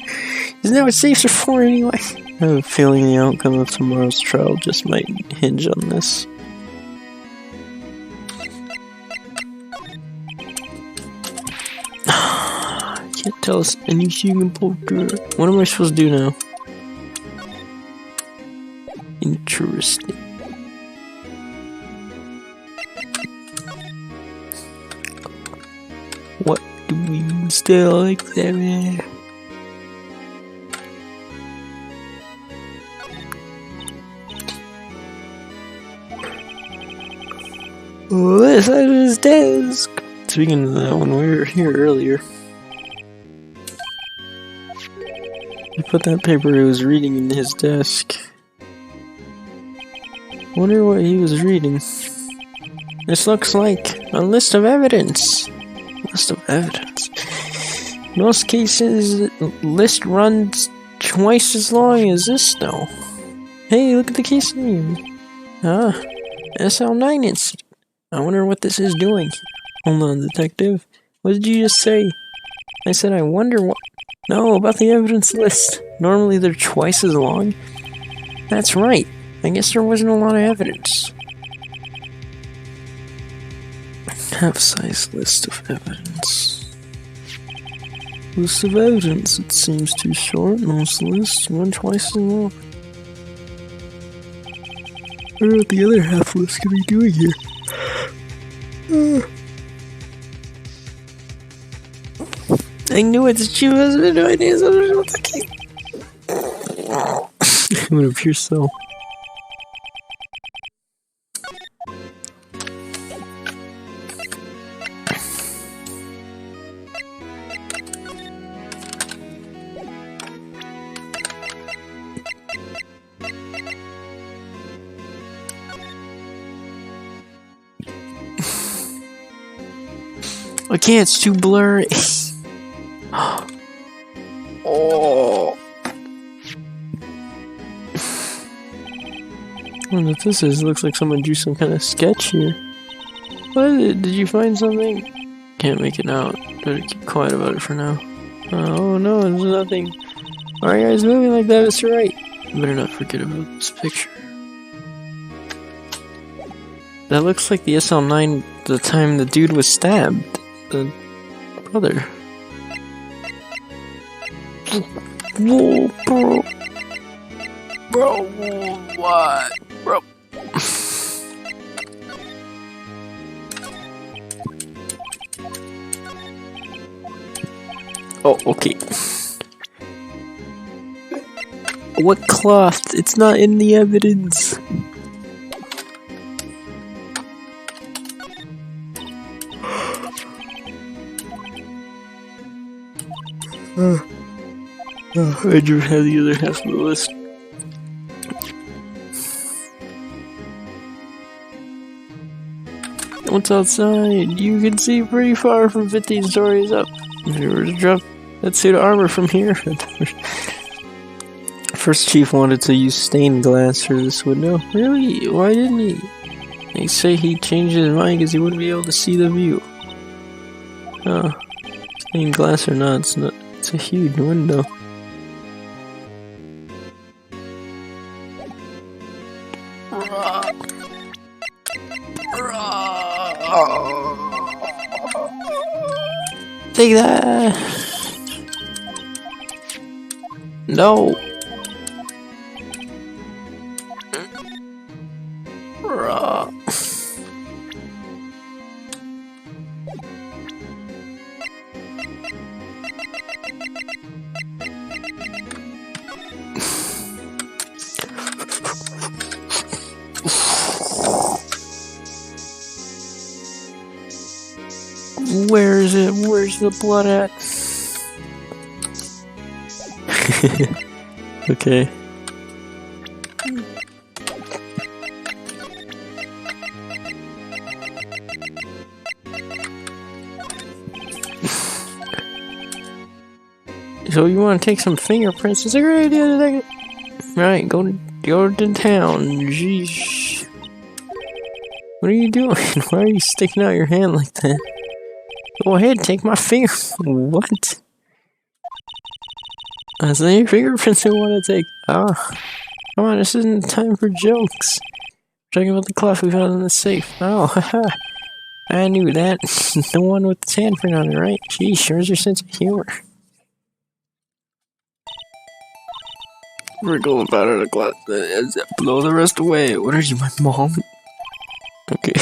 A: Isn't that what safes are for anyway? I have a feeling the outcome of tomorrow's trial just might hinge on this. Can't tell us anything about her. What am I supposed to do now? Interesting. What do we still examine? Oh, this side of his desk. Speaking of that, when we were here earlier, he put that paper he was reading in his desk. Wonder what he was reading. This looks like a list of evidence. List of evidence. In most cases, the list runs twice as long as this, though. Hey, look at the case name. Ah, SL9 incident. I wonder what this is doing. Hold on, detective. What did you just say? I said I wonder what... No, about the evidence list. Normally they're twice as long. That's right. I guess there wasn't a lot of evidence. Half-size list of evidence. List of evidence. It seems too short. Most lists run twice as long. I wonder what the other half list could be doing here. I knew it. She wasn't doing this. It would appear so. I can't, it's too blurry. Oh. I wonder what this is. It looks like someone drew some kind of sketch here. What is it? Did you find something? Can't make it out. Better keep quiet about it for now. Oh no, there's nothing. Alright guys, moving like that is right. Better not forget about this picture. That looks like the SL9 the time the dude was stabbed. The brother. Whoa, bro. Bro, what? Bro. Oh, okay. What cloth? It's not in the evidence. I do have the other half of the list. What's outside? You can see pretty far from 15 stories up. If you were to drop that suit of armor from here. First chief wanted to use stained glass for this window. Really? Why didn't he? They say he changed his mind because he wouldn't be able to see the view. Oh, stained glass or not, it's a huge window. Take that! No! Where is it? Where's the blood at? Okay. So you want to take some fingerprints? It's a great idea to take it. Right, go to town. Jeez. What are you doing? Why are you sticking out your hand like that? Go ahead, take my finger. What? That's not your fingerprints I want to take. Ah. Come on, this isn't time for jokes. Talking about the cloth we found in the safe. Oh, haha. I knew that. The one with the handprint on it, right? Gee, where's your sense of humor? We're going about it, the cloth. Blow the rest away. What are you, my mom? Okay.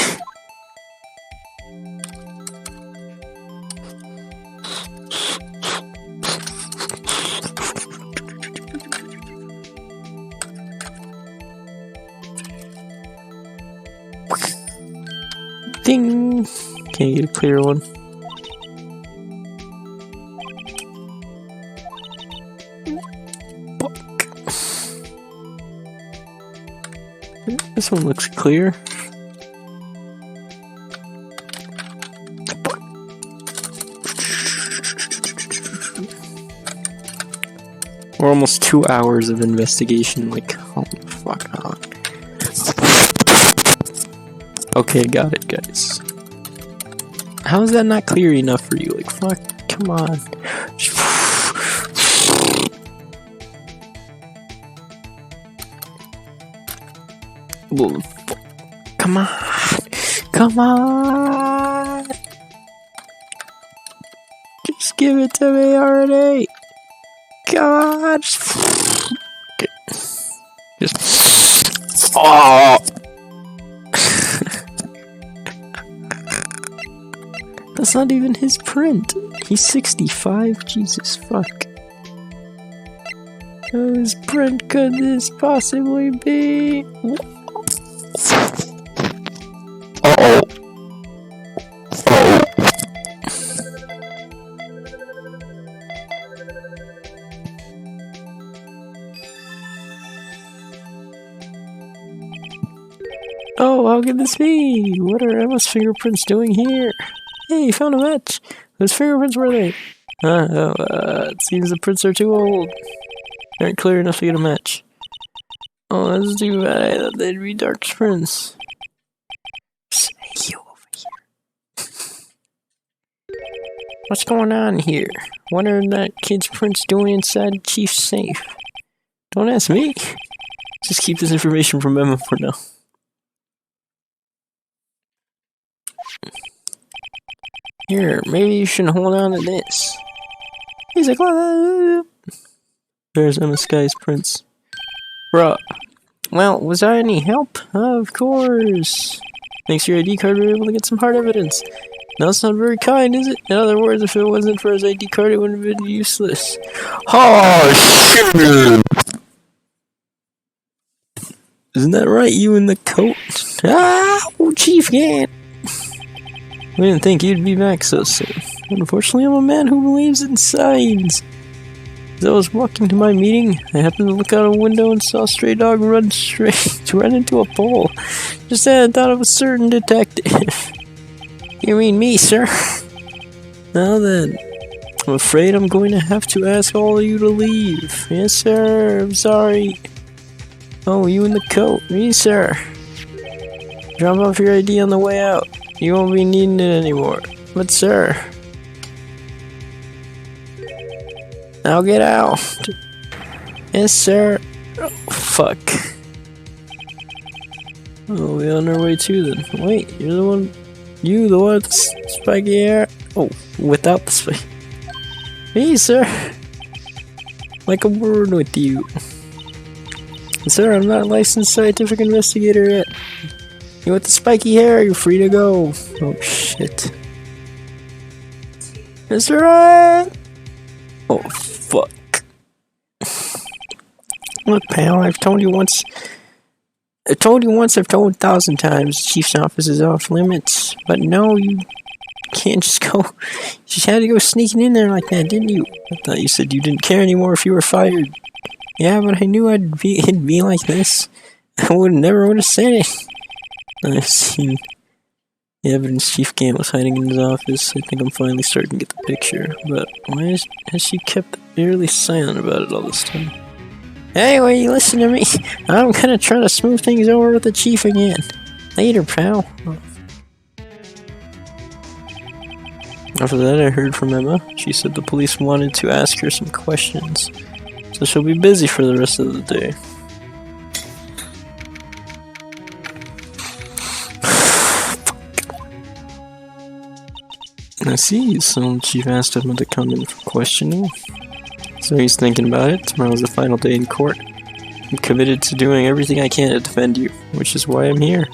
A: Ding! Can't get a clear one. Fuck. This one looks clear. We're almost 2 hours of investigation, like, oh fuck on. Okay, got it, guys. How is that not clear enough for you? Like, fuck, come on. Come on. Come on. Just give it to me already. God. Okay. Just. Oh. That's not even his print. He's 65. Jesus fuck. Whose print could this possibly be? Uh-oh. Oh, how could this be? What are Emma's fingerprints doing here? Hey, you found a match. Whose fingerprints were they? It seems the prints are too old. They aren't clear enough to get a match. Oh, that's too bad. I thought they'd be Dark's prints. Hey, you over here. What's going on here? What are that kid's prints doing inside Chief's safe? Don't ask me. Just keep this information from Emma for now. Here, maybe you should hold on to this. He's like, oh, there's Emma Sky's prints. Bruh. Well, was I any help? Of course. Thanks to your ID card, we were able to get some hard evidence. No, it's not very kind, is it? In other words, if it wasn't for his ID card, it would have been useless. Oh, shit! Isn't that right, you in the coat? Ah, oh, Chief Gant! We didn't think you'd be back so soon. Unfortunately, I'm a man who believes in signs. As I was walking to my meeting, I happened to look out a window and saw a stray dog run into a pole. Just then I thought of a certain detective. You mean me, sir? Now then, I'm afraid I'm going to have to ask all of you to leave. Yes, sir. I'm sorry. Oh, you in the coat. Me, sir. Drop off your ID on the way out. You won't be needing it anymore. But, sir. Now get out. Yes, sir. Oh, fuck. Oh, we're on our way too then. Wait, you're the one. You, the one with the spiky hair? Oh, without the spike. Me, sir. Like a word with you. Sir, I'm not a licensed scientific investigator yet. You with the spiky hair, you're free to go. Oh, shit. Mr. Ryan! Oh, fuck. Look, pal, I've told you once, I've told 1,000 times, the chief's office is off limits. But no, you can't just go, you just had to go sneaking in there like that, didn't you? I thought you said you didn't care anymore if you were fired. Yeah, but I knew it'd be like this. I never would have said it. I've seen the evidence Chief Gant was hiding in his office. I think I'm finally starting to get the picture. But why has she kept eerily silent about it all this time? Anyway, you listen to me. I'm gonna try to smooth things over with the chief again. Later, pal. After that, I heard from Emma. She said the police wanted to ask her some questions. So she'll be busy for the rest of the day. I see, so Chief asked Emma to come in for questioning. So he's thinking about it. Tomorrow's the final day in court. I'm committed to doing everything I can to defend you, which is why I'm here.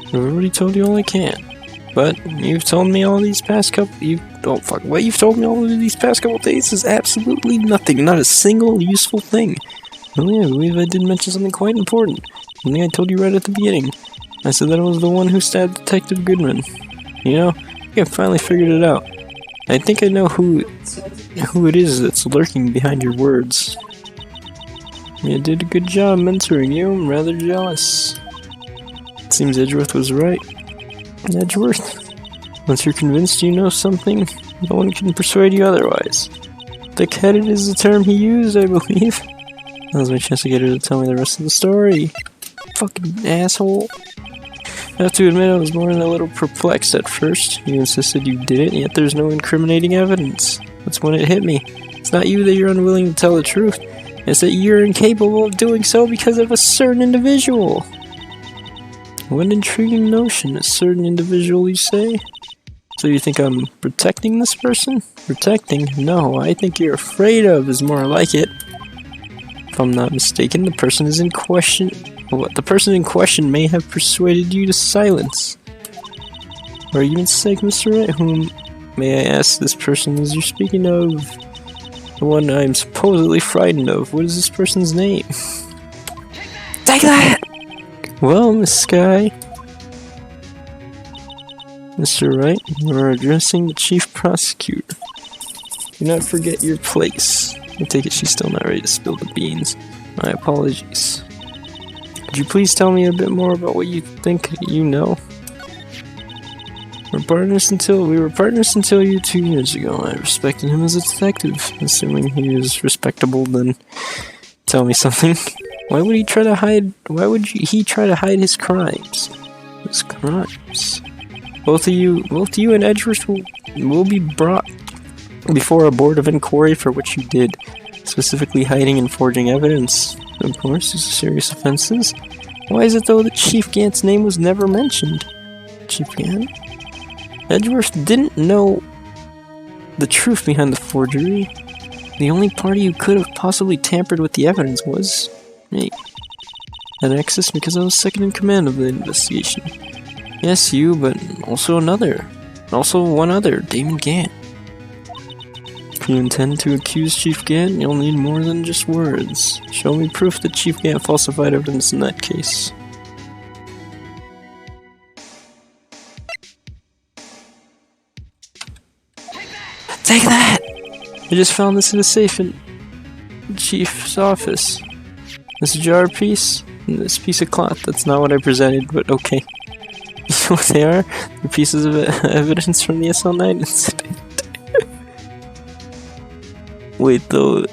A: I've already told you all I can. But you've told me all these past couple... What you've told me all of these past couple days is absolutely nothing. Not a single useful thing. Oh yeah, I believe I did mention something quite important. Something I told you right at the beginning. I said that I was the one who stabbed Detective Goodman. You know, I think I finally figured it out. I think I know who it is that's lurking behind your words. You did a good job mentoring you. I'm rather jealous. It seems Edgeworth was right. Edgeworth? Once you're convinced you know something, no one can persuade you otherwise. Thick-headed is the term he used, I believe. That was my chance to get her to tell me the rest of the story. Fucking asshole. I have to admit I was more than a little perplexed at first. You insisted you did it, yet there's no incriminating evidence. That's when it hit me. It's not you that you're unwilling to tell the truth. It's that you're incapable of doing so because of a certain individual. What an intriguing notion, a certain individual, you say? So you think I'm protecting this person? Protecting? No, I think you're afraid of is more like it. If I'm not mistaken, the person is in question. What the person in question may have persuaded you to silence. For argument's sake, Mr. Wright, whom may I ask this person is you're speaking of? The one I'm supposedly frightened of. What is this person's name? Take that! Well, Miss Skye. Mr. Wright, we're addressing the chief prosecutor. Do not forget your place. I take it she's still not ready to spill the beans. My apologies. Could you please tell me a bit more about what you think you know? We were partners until you 2 years ago. I respected him as a detective. Assuming he is respectable, then tell me something. Why would he try to hide? Why would he try to hide his crimes? His crimes. Both you and Edgeworth will be brought before a board of inquiry for what you did, specifically hiding and forging evidence. Of course, these are serious offenses. Why is it though that Chief Gant's name was never mentioned? Chief Gant? Edgeworth didn't know the truth behind the forgery. The only party who could have possibly tampered with the evidence was me. Had access because I was second in command of the investigation. Yes, you, but also one other, Damon Gant. If you intend to accuse Chief Gant, you'll need more than just words. Show me proof that Chief Gant falsified evidence in that case. Take that! I just found this in a safe in the Chief's office. This jar piece and this piece of cloth. That's not what I presented, but okay. You know what they are? They're pieces of evidence from the SL9 incident. Wait, though.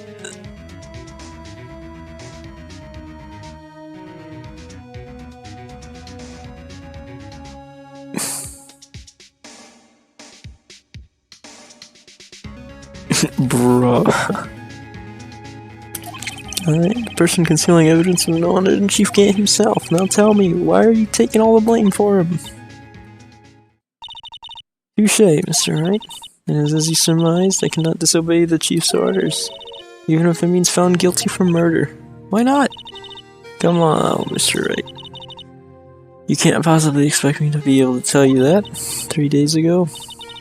A: Bruh. Alright, the person concealing evidence was no one than Chief Gant himself. Now tell me, why are you taking all the blame for him? Touche, Mr. Wright. And as you surmised, I cannot disobey the Chief's orders, even if it means found guilty for murder. Why not? Come on, Mr. Wright. You can't possibly expect me to be able to tell you that. 3 days ago,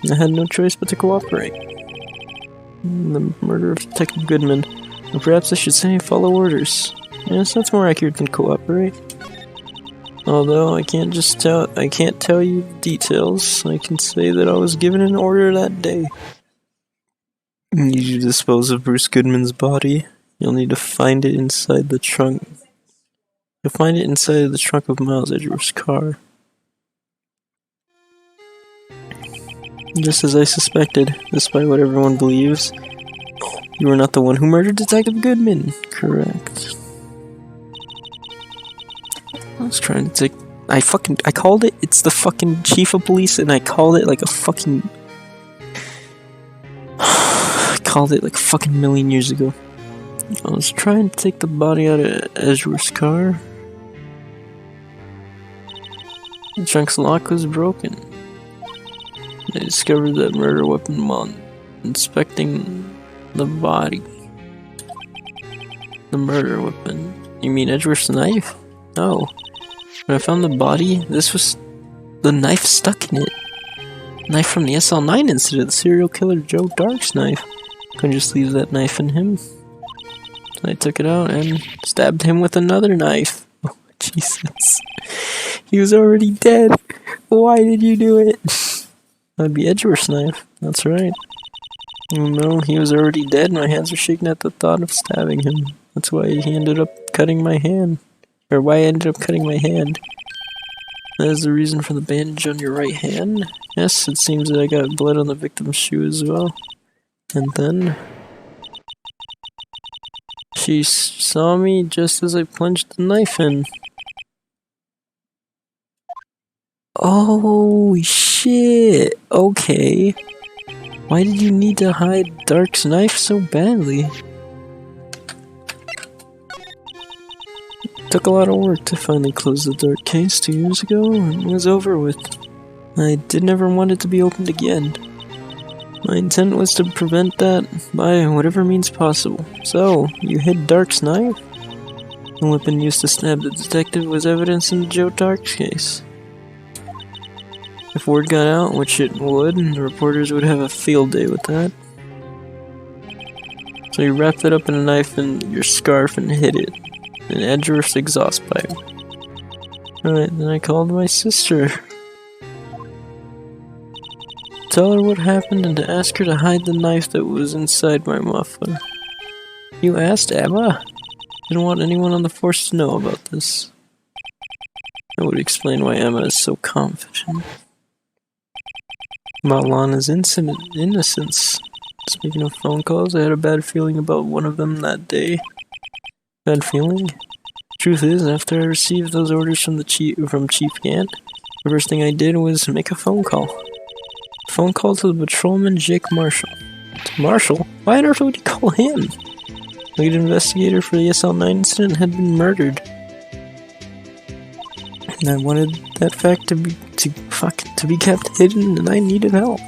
A: I had no choice but to cooperate. The murder of Detective Goodman. Or perhaps I should say follow orders. Yes, that's more accurate than cooperate. Although I can't tell you the details. I can say that I was given an order that day. You need to dispose of Bruce Goodman's body. You'll need to find it inside the trunk. You'll find it inside the trunk of Miles Edgeworth's car. Just as I suspected, despite what everyone believes, you were not the one who murdered Detective Goodman. Correct. I was trying to take... I called it, it's the fucking chief of police, and I called it like a fucking... I called it like a fucking million years ago. I was trying to take the body out of Edgeworth's car. The trunk's lock was broken. I discovered that murder weapon while inspecting the body. The murder weapon. You mean Edgeworth's knife? No. When I found the body, this was the knife stuck in it. Knife from the SL9 incident, the serial killer Joe Dark's knife. Couldn't just leave that knife in him. So I took it out and stabbed him with another knife. Oh, Jesus. He was already dead. Why did you do it? That'd be Edgeworth's knife. That's right. Oh no, he was already dead. My hands were shaking at the thought of stabbing him. That's why he ended up cutting my hand. Or why I ended up cutting my hand. That is the reason for the bandage on your right hand? Yes, it seems that I got blood on the victim's shoe as well. And then... she saw me just as I plunged the knife in. Oh shit! Okay. Why did you need to hide Dark's knife so badly? It took a lot of work to finally close the Dark case 2 years ago, and it was over with. I did never want it to be opened again. My intent was to prevent that by whatever means possible. So, you hid Dark's knife? The weapon used to stab the detective was evidence in Joe Dark's case. If word got out, which it would, the reporters would have a field day with that. So you wrapped it up in a knife in your scarf and hid it in Edgeworth's exhaust pipe. Alright, then I called my sister. Tell her what happened and to ask her to hide the knife that was inside my muffler. You asked Emma? Didn't want anyone on the force to know about this. That would explain why Emma is so confident about Lana's innocence. Speaking of phone calls, I had a bad feeling about one of them that day. Bad feeling? Truth is, after I received those orders from Chief Gant, the first thing I did was make a phone call. A phone call to the patrolman Jake Marshall. To Marshall? Why on earth would you call him? The lead investigator for the SL9 incident had been murdered. And I wanted that fact to be kept hidden, and I needed help.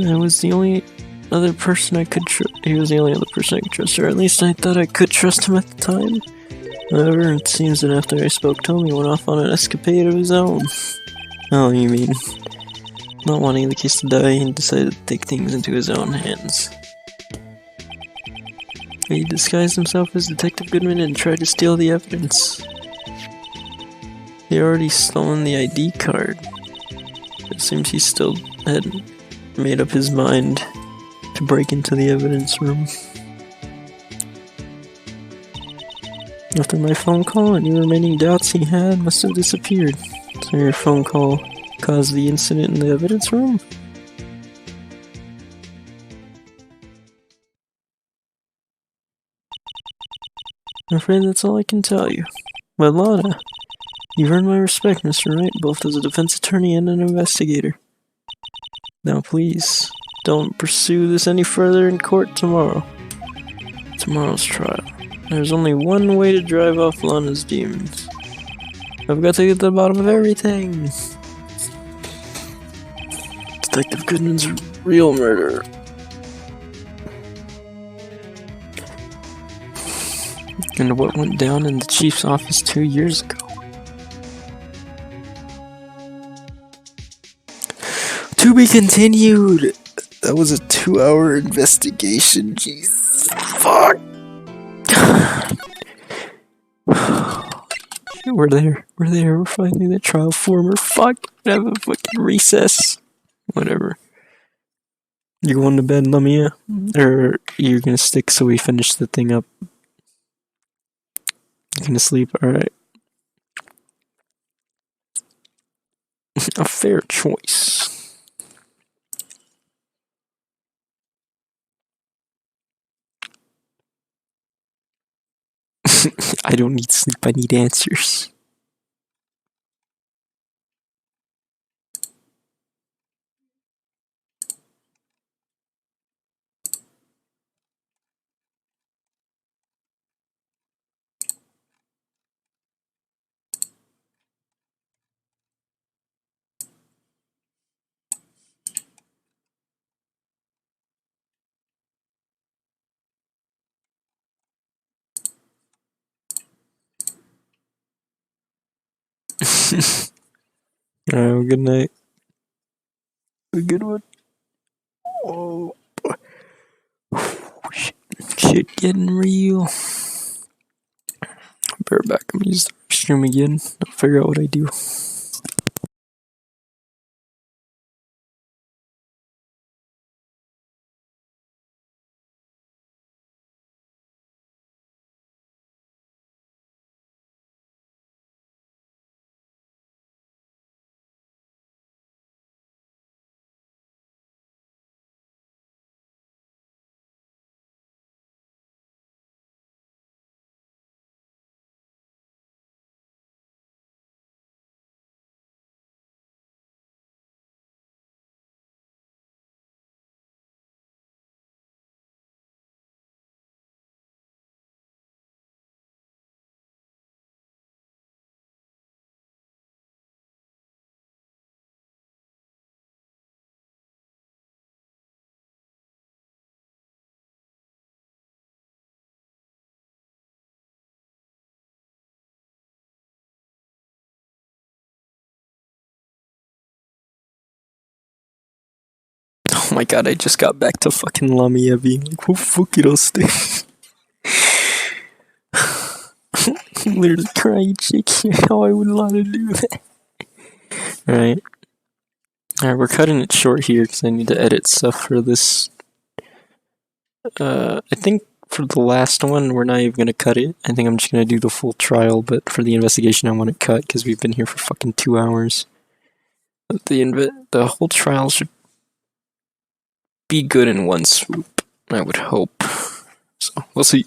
A: I was the only other person I could trust. He was the only other person I could trust, or at least I thought I could trust him at the time. However, it seems that after I spoke to him, he went off on an escapade of his own. Oh, you mean... not wanting the case to die, he decided to take things into his own hands. He disguised himself as Detective Goodman and tried to steal the evidence. He had already stolen the ID card. It seems he still hadn't made up his mind to break into the evidence room. After my phone call, any remaining doubts he had must have disappeared. So your phone call caused the incident in the evidence room? I'm afraid that's all I can tell you. But Lana, you've earned my respect, Mr. Wright, both as a defense attorney and an investigator. Now please, don't pursue this any further in court tomorrow. Tomorrow's trial. There's only one way to drive off Lana's demons. I've got to get to the bottom of everything. Detective Goodman's real murder. And what went down in the chief's office 2 years ago. To be continued! That was a 2-hour investigation, jeez. Fuck! We're there. We're finally the trial former. Fuck! We have a fucking recess. Whatever. You going to bed, Lamia? Or you're gonna stick so we finish the thing up? You gonna sleep? Alright. A fair choice. I don't need sleep, I need answers. Alright, well, good night. A good one. Oh, shit getting real. Better back. I'm gonna use the restroom again. I'll figure out what I do. Oh my god, I just got back to fucking Lamia being like, oh fuck it, I'll stay. I'm literally crying, shaking how I would want to do that. Alright. Alright, we're cutting it short here because I need to edit stuff for this. I think for the last one, we're not even gonna cut it. I think I'm just gonna do the full trial, but for the investigation, I want it cut because we've been here for fucking 2 hours. But the whole trial should be good in one swoop, I would hope. So, we'll see.